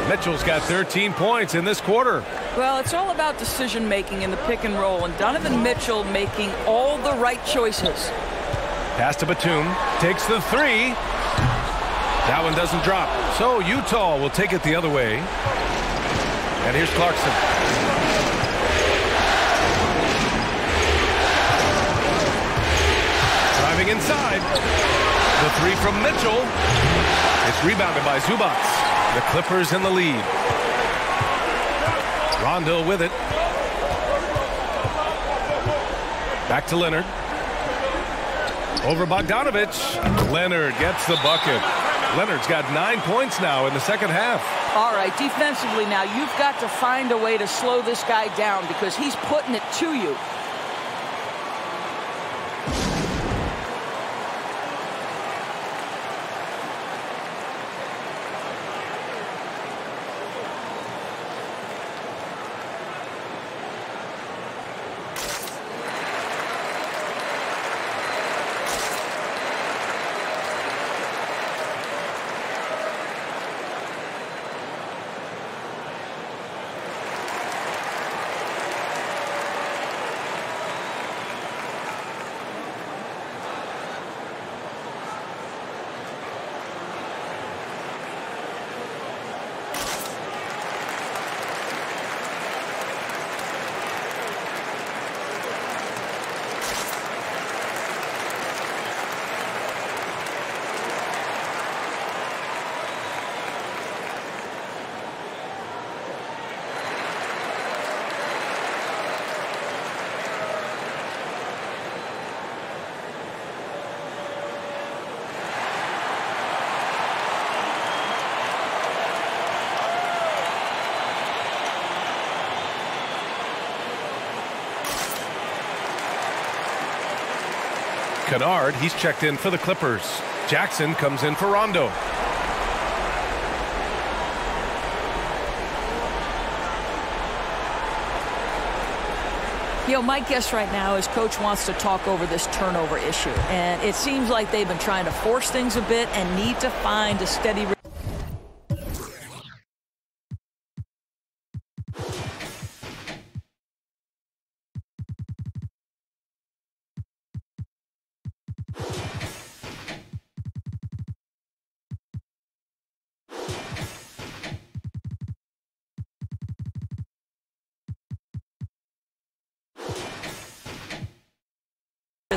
Mitchell's got 13 points in this quarter. Well, it's all about decision-making in the pick and roll, and Donovan Mitchell making all the right choices. Pass to Batum. Takes the 3. That one doesn't drop. So Utah will take it the other way. And here's Clarkson. Driving inside. The 3 from Mitchell. It's rebounded by Zubac. The Clippers in the lead. Rondo with it. Back to Leonard. Over Bogdanovich. Leonard gets the bucket. Leonard's got 9 points now in the second half. All right, defensively now, you've got to find a way to slow this guy down because he's putting it to you. Kennard, he's checked in for the Clippers. Jackson comes in for Rondo. You know, my guess right now is Coach wants to talk over this turnover issue. And it seems like they've been trying to force things a bit and need to find a steady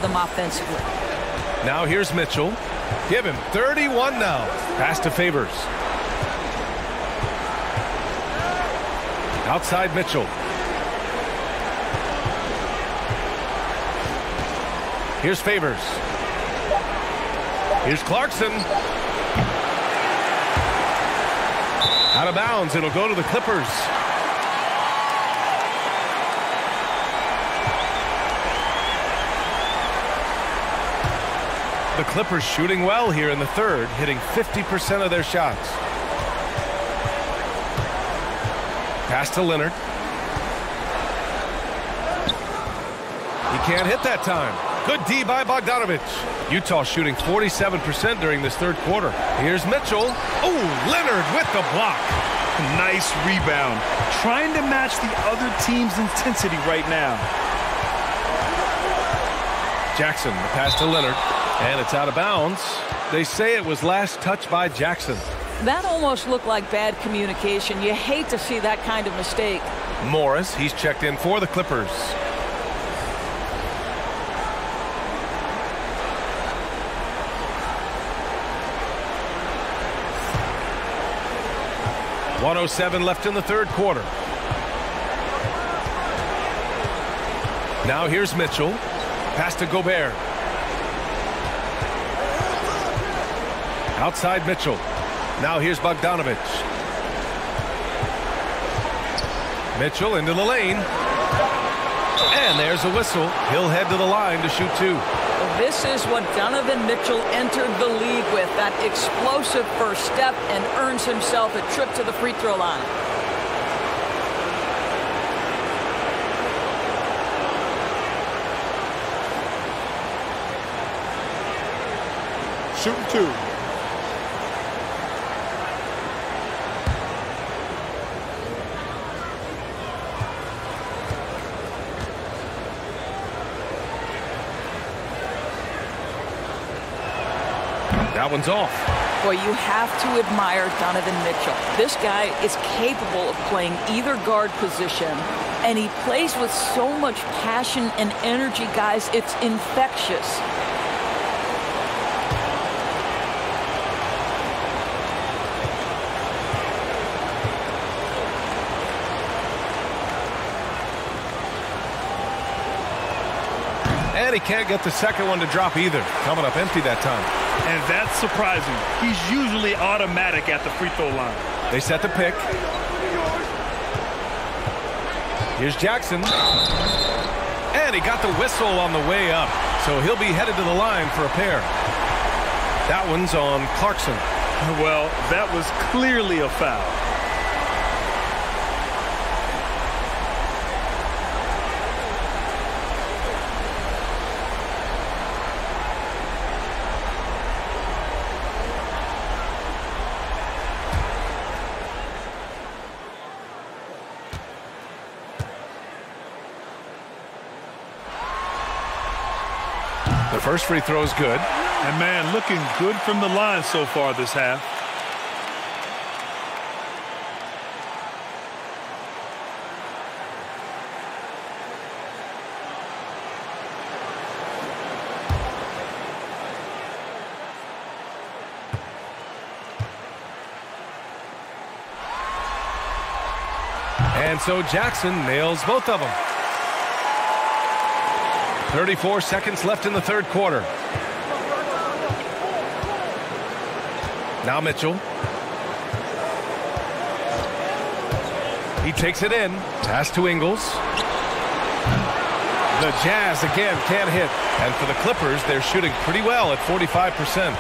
them offensively. Now here's Mitchell. Give him 31 now. Pass to Favors. Outside Mitchell. Here's Favors. Here's Clarkson. Out of bounds. It'll go to the Clippers. The Clippers shooting well here in the third, hitting 50% of their shots. Pass to Leonard. He can't hit that time. Good D by Bogdanovich. Utah shooting 47% during this third quarter. Here's Mitchell. Oh, Leonard with the block. Nice rebound. Trying to match the other team's intensity right now. Jackson, the pass to Leonard. And it's out of bounds. They say it was last touched by Jackson. That almost looked like bad communication. You hate to see that kind of mistake. Morris, he's checked in for the Clippers. .107 left in the third quarter. Now here's Mitchell. Pass to Gobert. Outside Mitchell. Now here's Bogdanovich. Mitchell into the lane. And there's a whistle. He'll head to the line to shoot two. This is what Donovan Mitchell entered the league with, that explosive first step, and earns himself a trip to the free throw line. Shooting two. That one's off. Boy, you have to admire Donovan Mitchell. This guy is capable of playing either guard position, and he plays with so much passion and energy, guys. It's infectious. And he can't get the second one to drop either. Coming up empty that time. And that's surprising. He's usually automatic at the free throw line. They set the pick. Here's Jackson. And he got the whistle on the way up. So he'll be headed to the line for a pair. That one's on Clarkson. Well, that was clearly a foul. The first free throw is good. And, man, looking good from the line so far this half. And so Jackson nails both of them. 34 seconds left in the third quarter. Now Mitchell. He takes it in. Pass to Ingles. The Jazz again can't hit. And for the Clippers, they're shooting pretty well at 45%.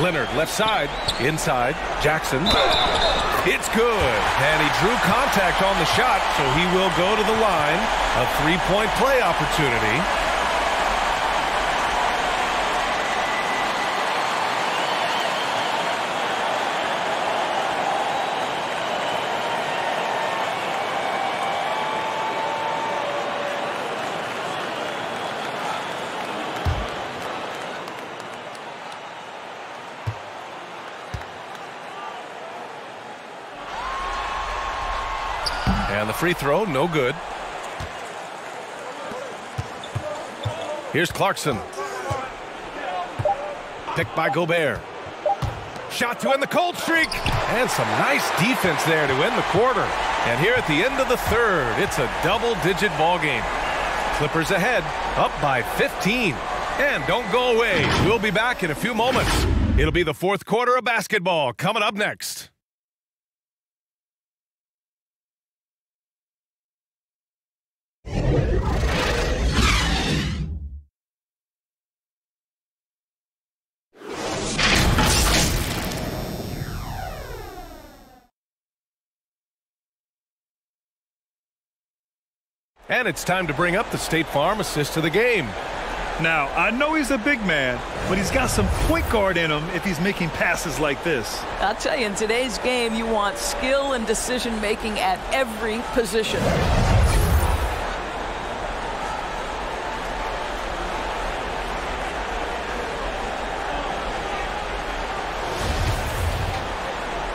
Leonard left side. Inside. Jackson. It's good. And he drew contact on the shot, so he will go to the line. A three-point play opportunity. And the free throw, no good. Here's Clarkson. Picked by Gobert. Shot to end the cold streak. And some nice defense there to end the quarter. And here at the end of the third, it's a double-digit ball game. Clippers ahead, up by 15. And don't go away. We'll be back in a few moments. It'll be the fourth quarter of basketball coming up next. And it's time to bring up the State Farm assist to the game. Now, I know he's a big man, but he's got some point guard in him if he's making passes like this. I'll tell you, in today's game, you want skill and decision-making at every position.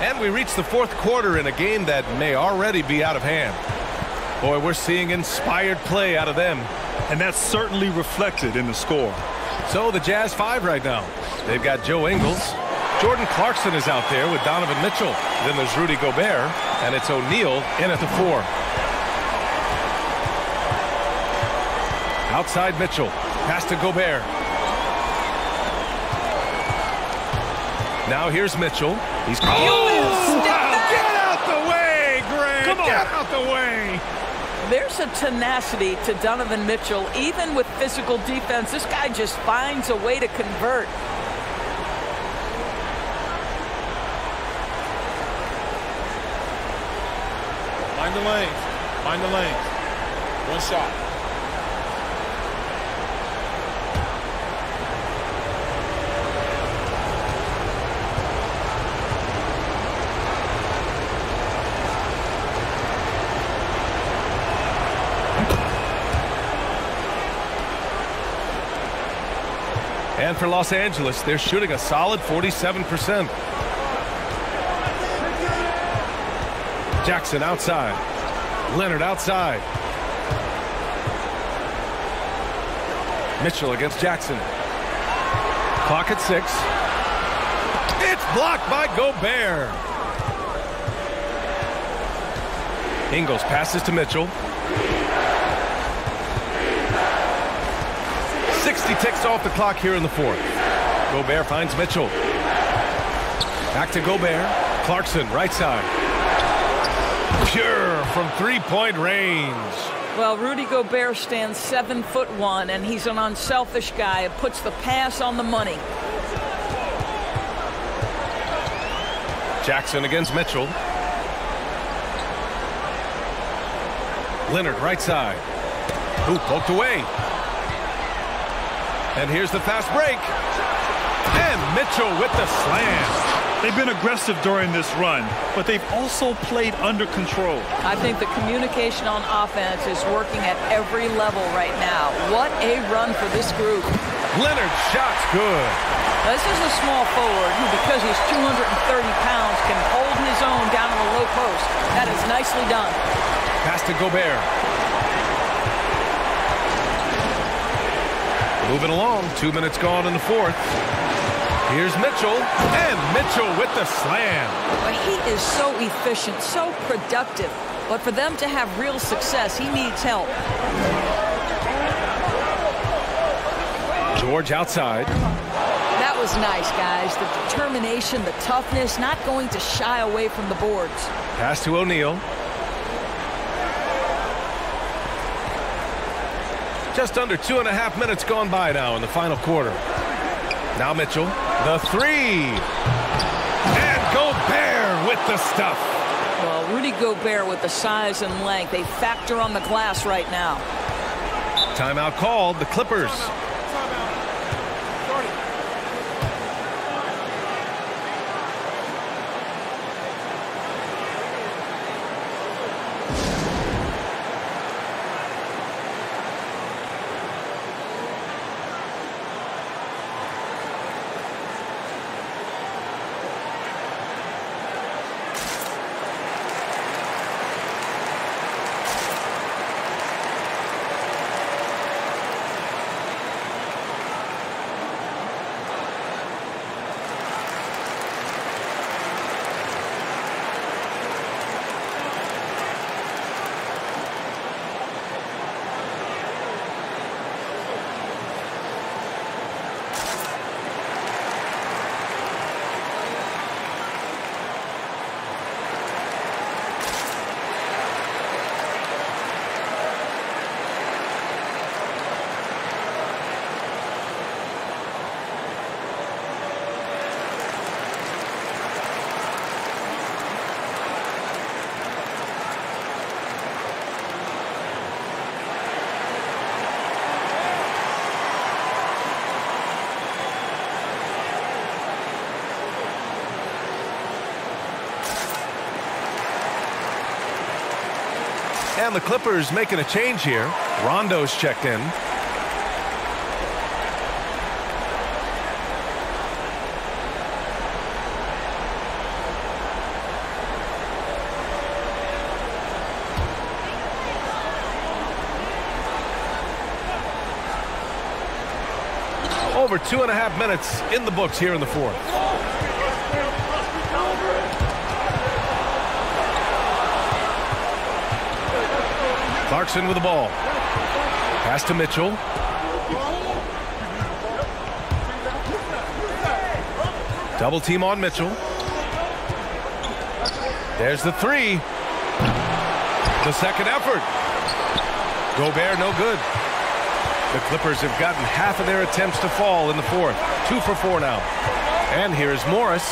And we reach the fourth quarter in a game that may already be out of hand. Boy, we're seeing inspired play out of them. And that's certainly reflected in the score. So the Jazz 5 right now. They've got Joe Ingles. Jordan Clarkson is out there with Donovan Mitchell. Then there's Rudy Gobert. And it's O'Neal in at the 4. Outside Mitchell. Pass to Gobert. Now here's Mitchell. He's called. Get out the way, Greg. Come on. Get out the way. There's a tenacity to Donovan Mitchell. Even with physical defense, this guy just finds a way to convert. Find the lanes. Find the lanes. One shot. And for Los Angeles, they're shooting a solid 47%. Jackson outside. Leonard outside. Mitchell against Jackson. Clock at 6. It's blocked by Gobert. Ingles passes to Mitchell. minutes off the clock here in the fourth. Gobert finds Mitchell. Back to Gobert. Clarkson, right side. Pure from three-point range. Well, Rudy Gobert stands 7'1", and he's an unselfish guy. It puts the pass on the money. Jackson against Mitchell. Leonard, right side. Ooh, poked away. And here's the fast break. And Mitchell with the slam. They've been aggressive during this run, but they've also played under control. I think the communication on offense is working at every level right now. What a run for this group. Leonard shot's good. This is a small forward who, because he's 230 pounds, can hold his own down in the low post. That is nicely done. Pass to Gobert. Moving along, 2 minutes gone in the fourth. Here's Mitchell, and Mitchell with the slam. But he is so efficient, so productive. But for them to have real success, he needs help. George outside. That was nice, guys. The determination, the toughness, not going to shy away from the boards. Pass to O'Neal. Just under 2.5 minutes gone by now in the final quarter. Now Mitchell, the three. And Gobert with the stuff. Well, Rudy Gobert with the size and length, they factor on the glass right now. Timeout called, the Clippers. And the Clippers making a change here. Rondo's checked in. Over 2.5 minutes in the books here in the fourth. Clarkson with the ball. Pass to Mitchell. Double team on Mitchell. There's the three. The second effort. Gobert no good. The Clippers have gotten half of their attempts to fall in the fourth. 2 for 4 now. And here's Morris.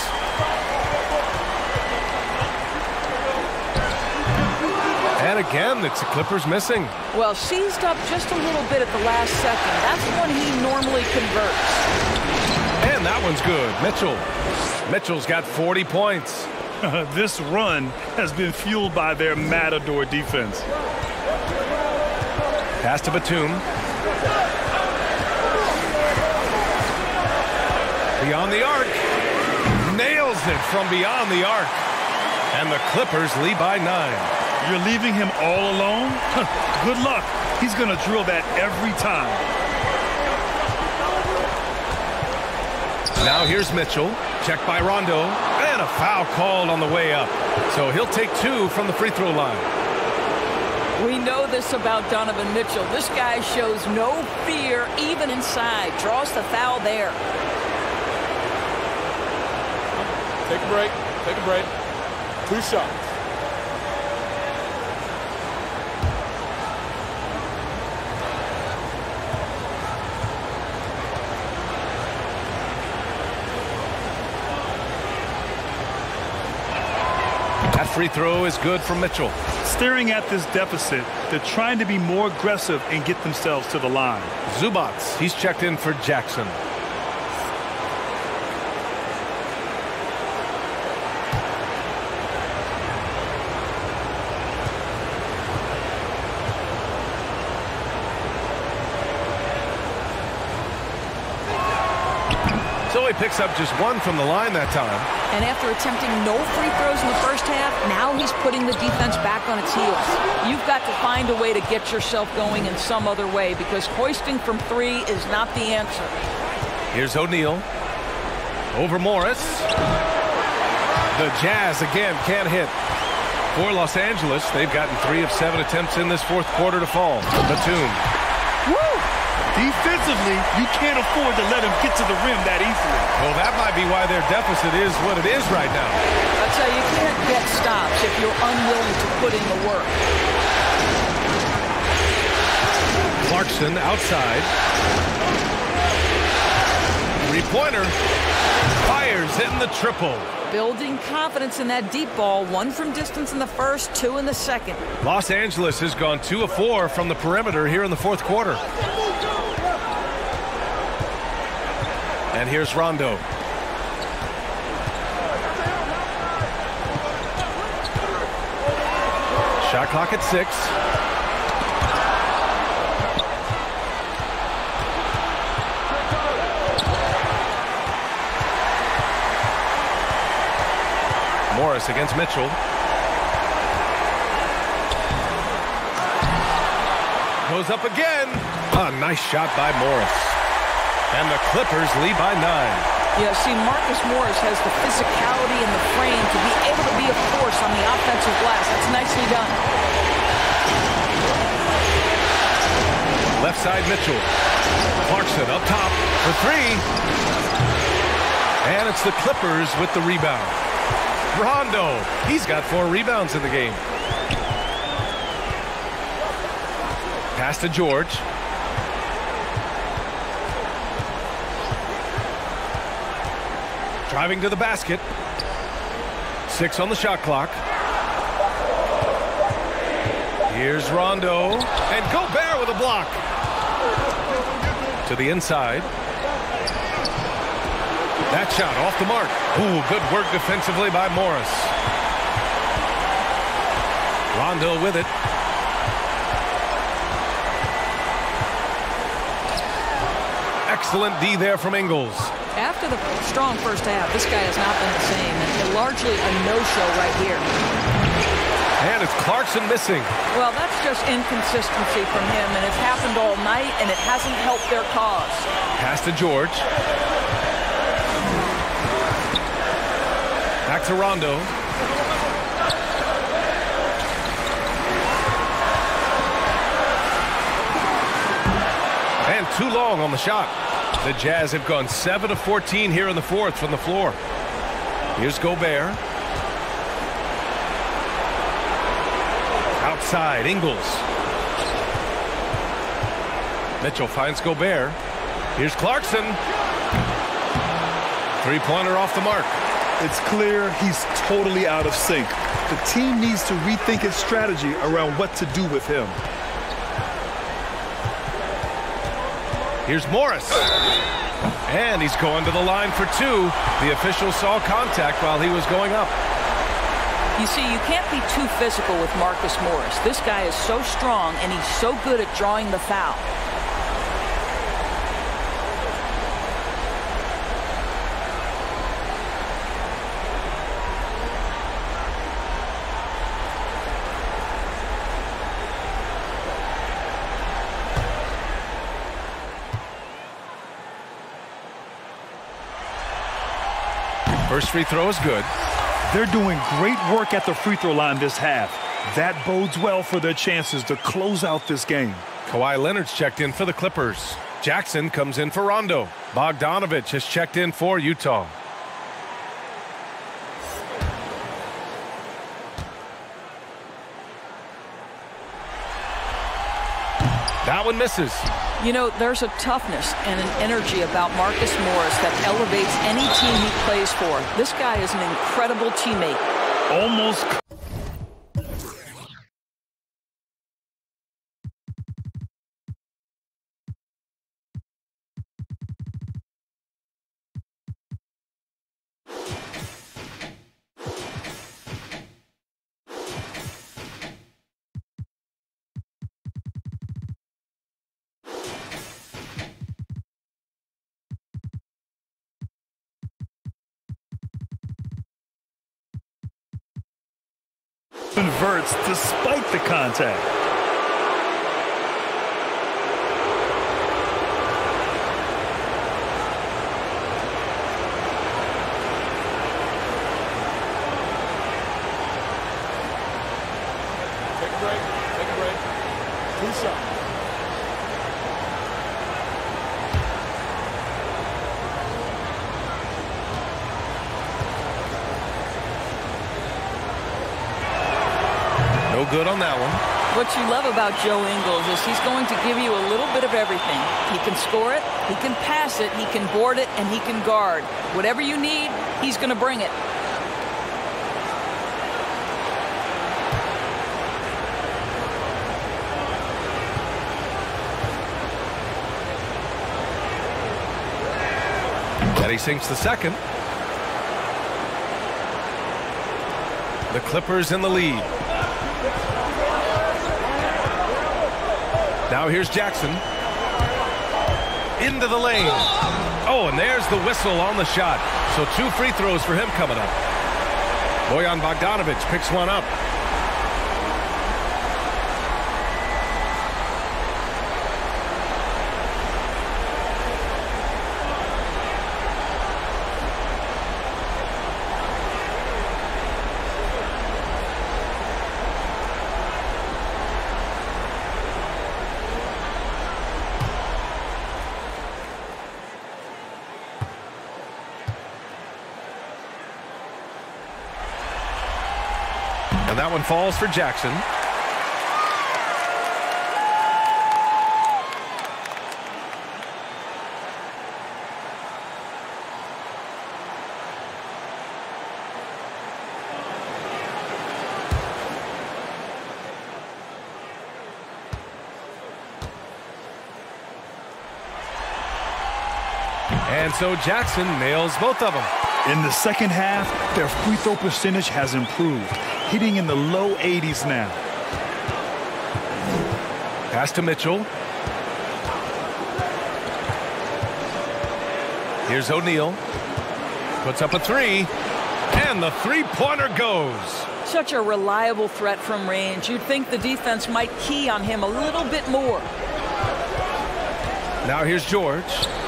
And again, it's the Clippers missing. Well, seized up just a little bit at the last second. That's when he normally converts. And that one's good. Mitchell's got 40 points. This run has been fueled by their matador defense. Pass to Batum. Beyond the arc. Nails it from beyond the arc. And the Clippers lead by 9. You're leaving him all alone? Good luck. He's going to drill that every time. Now here's Mitchell. Checked by Rondo. And a foul called on the way up. So he'll take 2 from the free throw line. We know this about Donovan Mitchell. This guy shows no fear even inside. Draws the foul there. Take a break. Take a break. 2 shots. That free throw is good for Mitchell. Staring at this deficit, they're trying to be more aggressive and get themselves to the line. Zubats, he's checked in for Jackson. So he picks up just 1 from the line that time. And after attempting no free throws in the first half, now he's putting the defense back on its heels. You've got to find a way to get yourself going in some other way, because hoisting from 3 is not the answer. Here's O'Neal. Over Morris. The Jazz again can't hit. For Los Angeles, they've gotten 3 of 7 attempts in this fourth quarter to fall. Batum. Woo! Defensively, you can't afford to let him get to the rim that easily. Well, that might be why their deficit is what it is right now. I tell you, you can't get stops if you're unwilling to put in the work. Clarkson outside. Three-pointer. Fires, hitting the triple. Building confidence in that deep ball. 1 from distance in the first, 2 in the second. Los Angeles has gone 2 of 4 from the perimeter here in the fourth quarter. And here's Rondo. Shot clock at 6. Morris against Mitchell. Goes up again. A nice shot by Morris. And the Clippers lead by 9. Yeah, see, Marcus Morris has the physicality and the frame to be able to be a force on the offensive glass. That's nicely done. Left side Mitchell. Clarkson up top for 3. And it's the Clippers with the rebound. Rondo, he's got 4 rebounds in the game. Pass to George. Driving to the basket. 6 on the shot clock. Here's Rondo. And Gobert with a block. To the inside. That shot off the mark. Ooh, good work defensively by Morris. Rondo with it. Excellent D there from Ingles. After the strong first half, this guy has not been the same, and largely a no-show right here. And it's Clarkson missing. Well, that's just inconsistency from him, and it's happened all night, and it hasn't helped their cause. Pass to George. Back to Rondo. And too long on the shot. The Jazz have gone 7 of 14 here in the fourth from the floor. Here's Gobert. Outside, Ingles. Mitchell finds Gobert. Here's Clarkson. Three-pointer off the mark. It's clear he's totally out of sync. The team needs to rethink its strategy around what to do with him. Here's Morris. And he's going to the line for 2. The official saw contact while he was going up. You see, you can't be too physical with Marcus Morris. This guy is so strong, and he's so good at drawing the foul. First free throw is good. They're doing great work at the free throw line this half. That bodes well for their chances to close out this game. Kawhi Leonard's checked in for the Clippers. Jackson comes in for Rondo. Bogdanovich has checked in for Utah. That one misses. You know, there's a toughness and an energy about Marcus Morris that elevates any team he plays for. This guy is an incredible teammate. Almost. Converts despite the contact. Take a break. Take a break. 2 shots. No good on that one. What you love about Joe Ingles is he's going to give you a little bit of everything. He can score it, he can pass it, he can board it, and he can guard. Whatever you need, he's going to bring it. And he sinks the second. The Clippers in the lead. Now here's Jackson. Into the lane. Oh, and there's the whistle on the shot. So 2 free throws for him coming up. Bojan Bogdanovich picks one up. And that one falls for Jackson. And so Jackson nails both of them. In the second half, their free throw percentage has improved, hitting in the low 80s now. Pass to Mitchell. Here's O'Neal. Puts up a 3. And the three-pointer goes. Such a reliable threat from range. You'd think the defense might key on him a little bit more. Now here's George.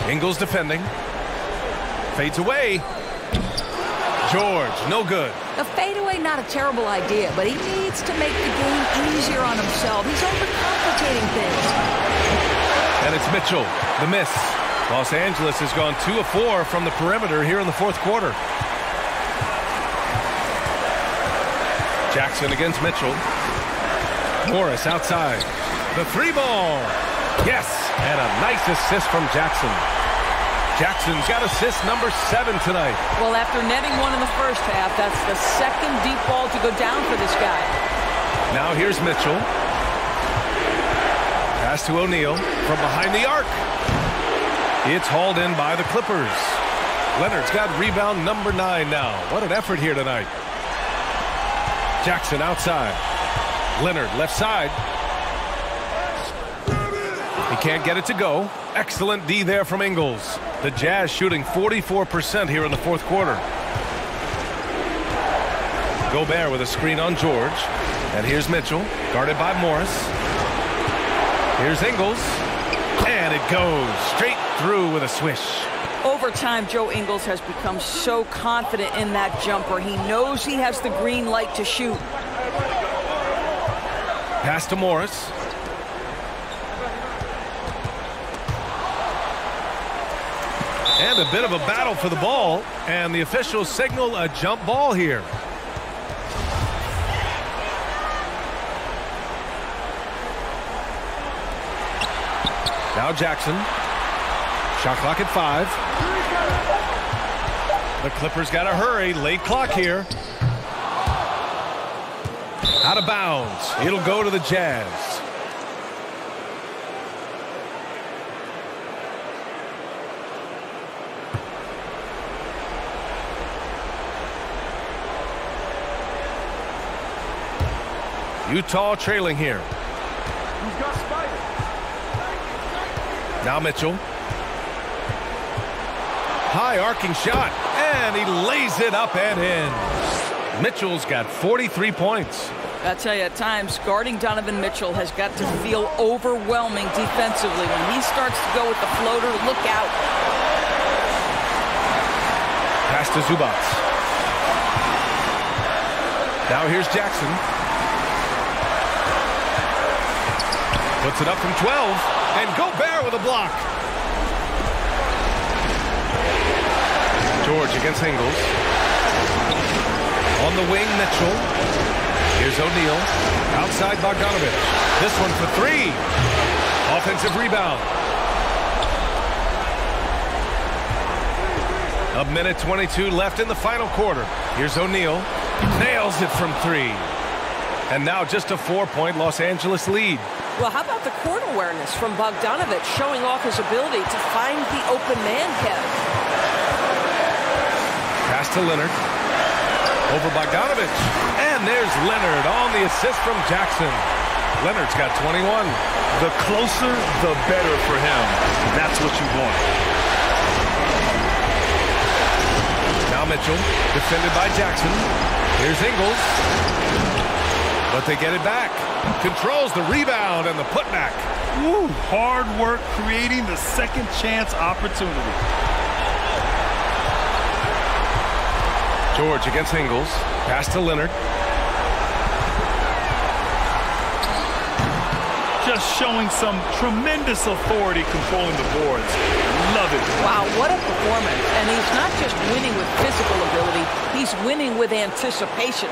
Ingles defending. Fades away. George, no good. The fadeaway, not a terrible idea, but he needs to make the game easier on himself. He's overcomplicating things. And it's Mitchell, the miss. Los Angeles has gone 2 of 4 from the perimeter here in the fourth quarter. Jackson against Mitchell. Morris outside. The 3-ball. Yes, and a nice assist from Jackson. Jackson's got assist number 7 tonight. Well, after netting one in the first half, that's the second deep ball to go down for this guy. Now here's Mitchell. Pass to O'Neal from behind the arc. It's hauled in by the Clippers. Leonard's got rebound number 9 now. What an effort here tonight. Jackson outside. Leonard left side. He can't get it to go. Excellent D there from Ingles. The Jazz shooting 44% here in the fourth quarter. Gobert with a screen on George. And here's Mitchell, guarded by Morris. Here's Ingles. And it goes straight through with a swish. Over time, Joe Ingles has become so confident in that jumper. He knows he has the green light to shoot. Pass to Morris. And a bit of a battle for the ball, and the officials signal a jump ball here. Now Jackson. Shot clock at 5. The Clippers got to hurry. Late clock here. Out of bounds. It'll go to the Jazz. Utah trailing here. Now Mitchell. High arcing shot, and he lays it up and in. Mitchell's got 43 points. I tell you, at times, guarding Donovan Mitchell has got to feel overwhelming defensively. When he starts to go with the floater, look out. Pass to Zubac. Now here's Jackson. Puts it up from 12, and Gobert with a block. George against Ingles. On the wing, Mitchell. Here's O'Neal. Outside Bogdanovich. This one for 3. Offensive rebound. A minute 22 left in the final quarter. Here's O'Neal. Nails it from 3. And now just a 4-point Los Angeles lead. Well, how about the court awareness from Bogdanovich showing off his ability to find the open man, Kevin? Pass to Leonard. Over Bogdanovich. And there's Leonard on the assist from Jackson. Leonard's got 21. The closer, the better for him. That's what you want. Now Mitchell, defended by Jackson. Here's Ingles. But they get it back. Controls the rebound and the putback. Woo, hard work creating the second chance opportunity. George against Ingles. Pass to Leonard. Just showing some tremendous authority controlling the boards. Love it. Wow, what a performance. And he's not just winning with physical ability, he's winning with anticipation.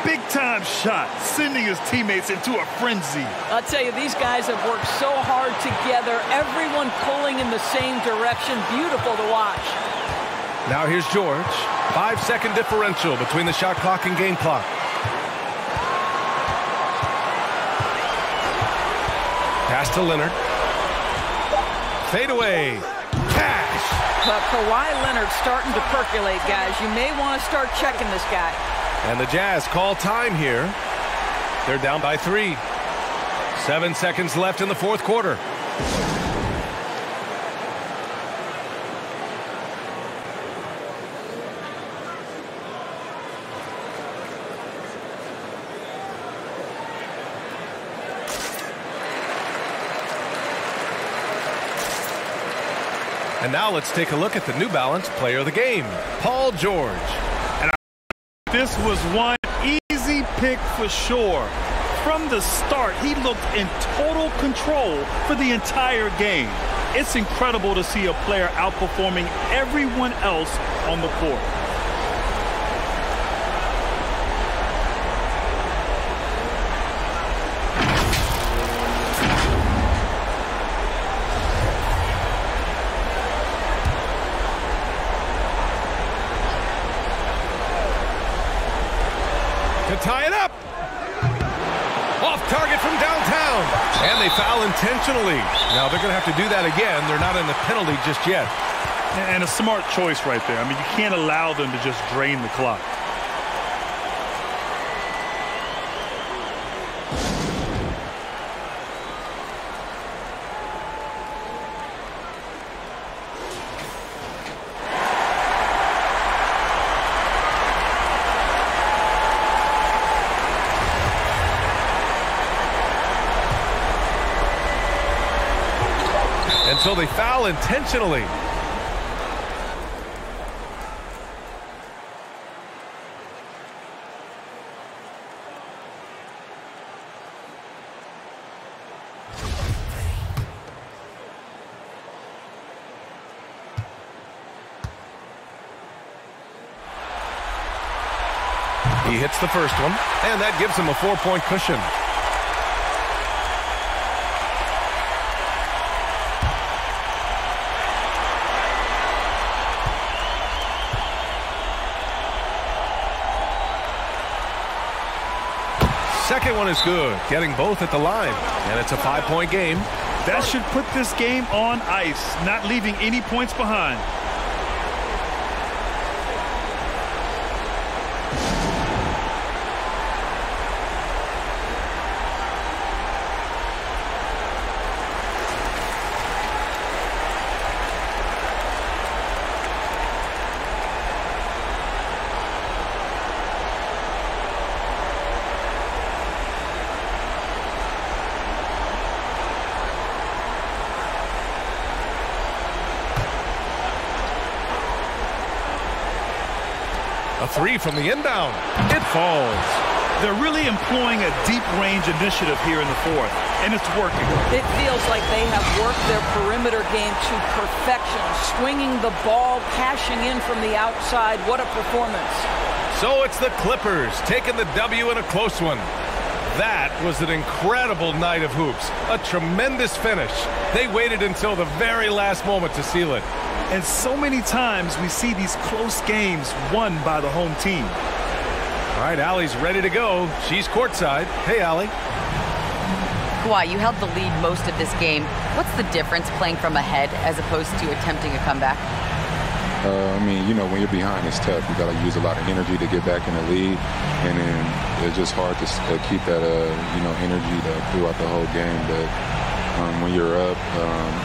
Big-time shot, sending his teammates into a frenzy. I'll tell you, these guys have worked so hard together, everyone pulling in the same direction. Beautiful to watch. Now here's George. 5-second differential between the shot clock and game clock. Pass to Leonard. Fade away. Cash. Kawhi Leonard starting to percolate, guys. You may want to start checking this guy. And the Jazz call time here. They're down by 3. 7 seconds left in the fourth quarter. And now let's take a look at the New Balance player of the game, Paul George. This was one easy pick for sure. From the start, he looked in total control for the entire game. It's incredible to see a player outperforming everyone else on the court. To tie it up. Off target from downtown. And they foul intentionally. Now they're going to have to do that again. They're not in the penalty just yet. And a smart choice right there. I mean, you can't allow them to just drain the clock. And so they foul intentionally. He hits the first one, and that gives him a 4-point cushion. Second one is good, getting both at the line, and it's a 5-point game. That should put this game on ice, not leaving any points behind. A three from the inbound. It falls. They're really employing a deep-range initiative here in the fourth, and it's working. It feels like they have worked their perimeter game to perfection, swinging the ball, cashing in from the outside. What a performance. So it's the Clippers taking the W in a close one. That was an incredible night of hoops. A tremendous finish. They waited until the very last moment to seal it. And so many times we see these close games won by the home team. All right, Allie's ready to go. She's courtside. Hey, Allie. Kawhi, you held the lead most of this game. What's the difference playing from ahead as opposed to attempting a comeback? I mean, you know, when you're behind, it's tough. You got to use a lot of energy to get back in the lead, and then it's just hard to keep that, energy throughout the whole game. But when you're up,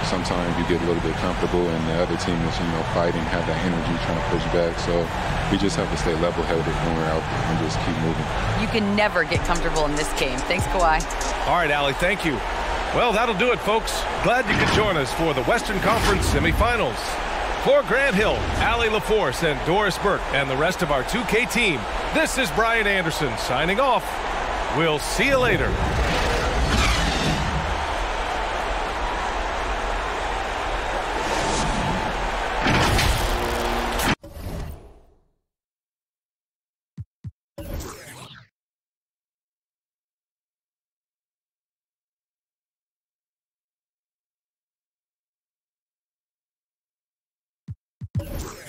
sometimes you get a little bit comfortable, and the other team is, fighting, have that energy, trying to push back. So we just have to stay level-headed when we're out there and just keep moving. You can never get comfortable in this game. Thanks, Kawhi. All right, Allie, thank you. Well, that'll do it, folks. Glad you could join us for the Western Conference semifinals. For Grant Hill, Allie LaForce, and Doris Burke, and the rest of our 2K team, this is Brian Anderson signing off. We'll see you later. you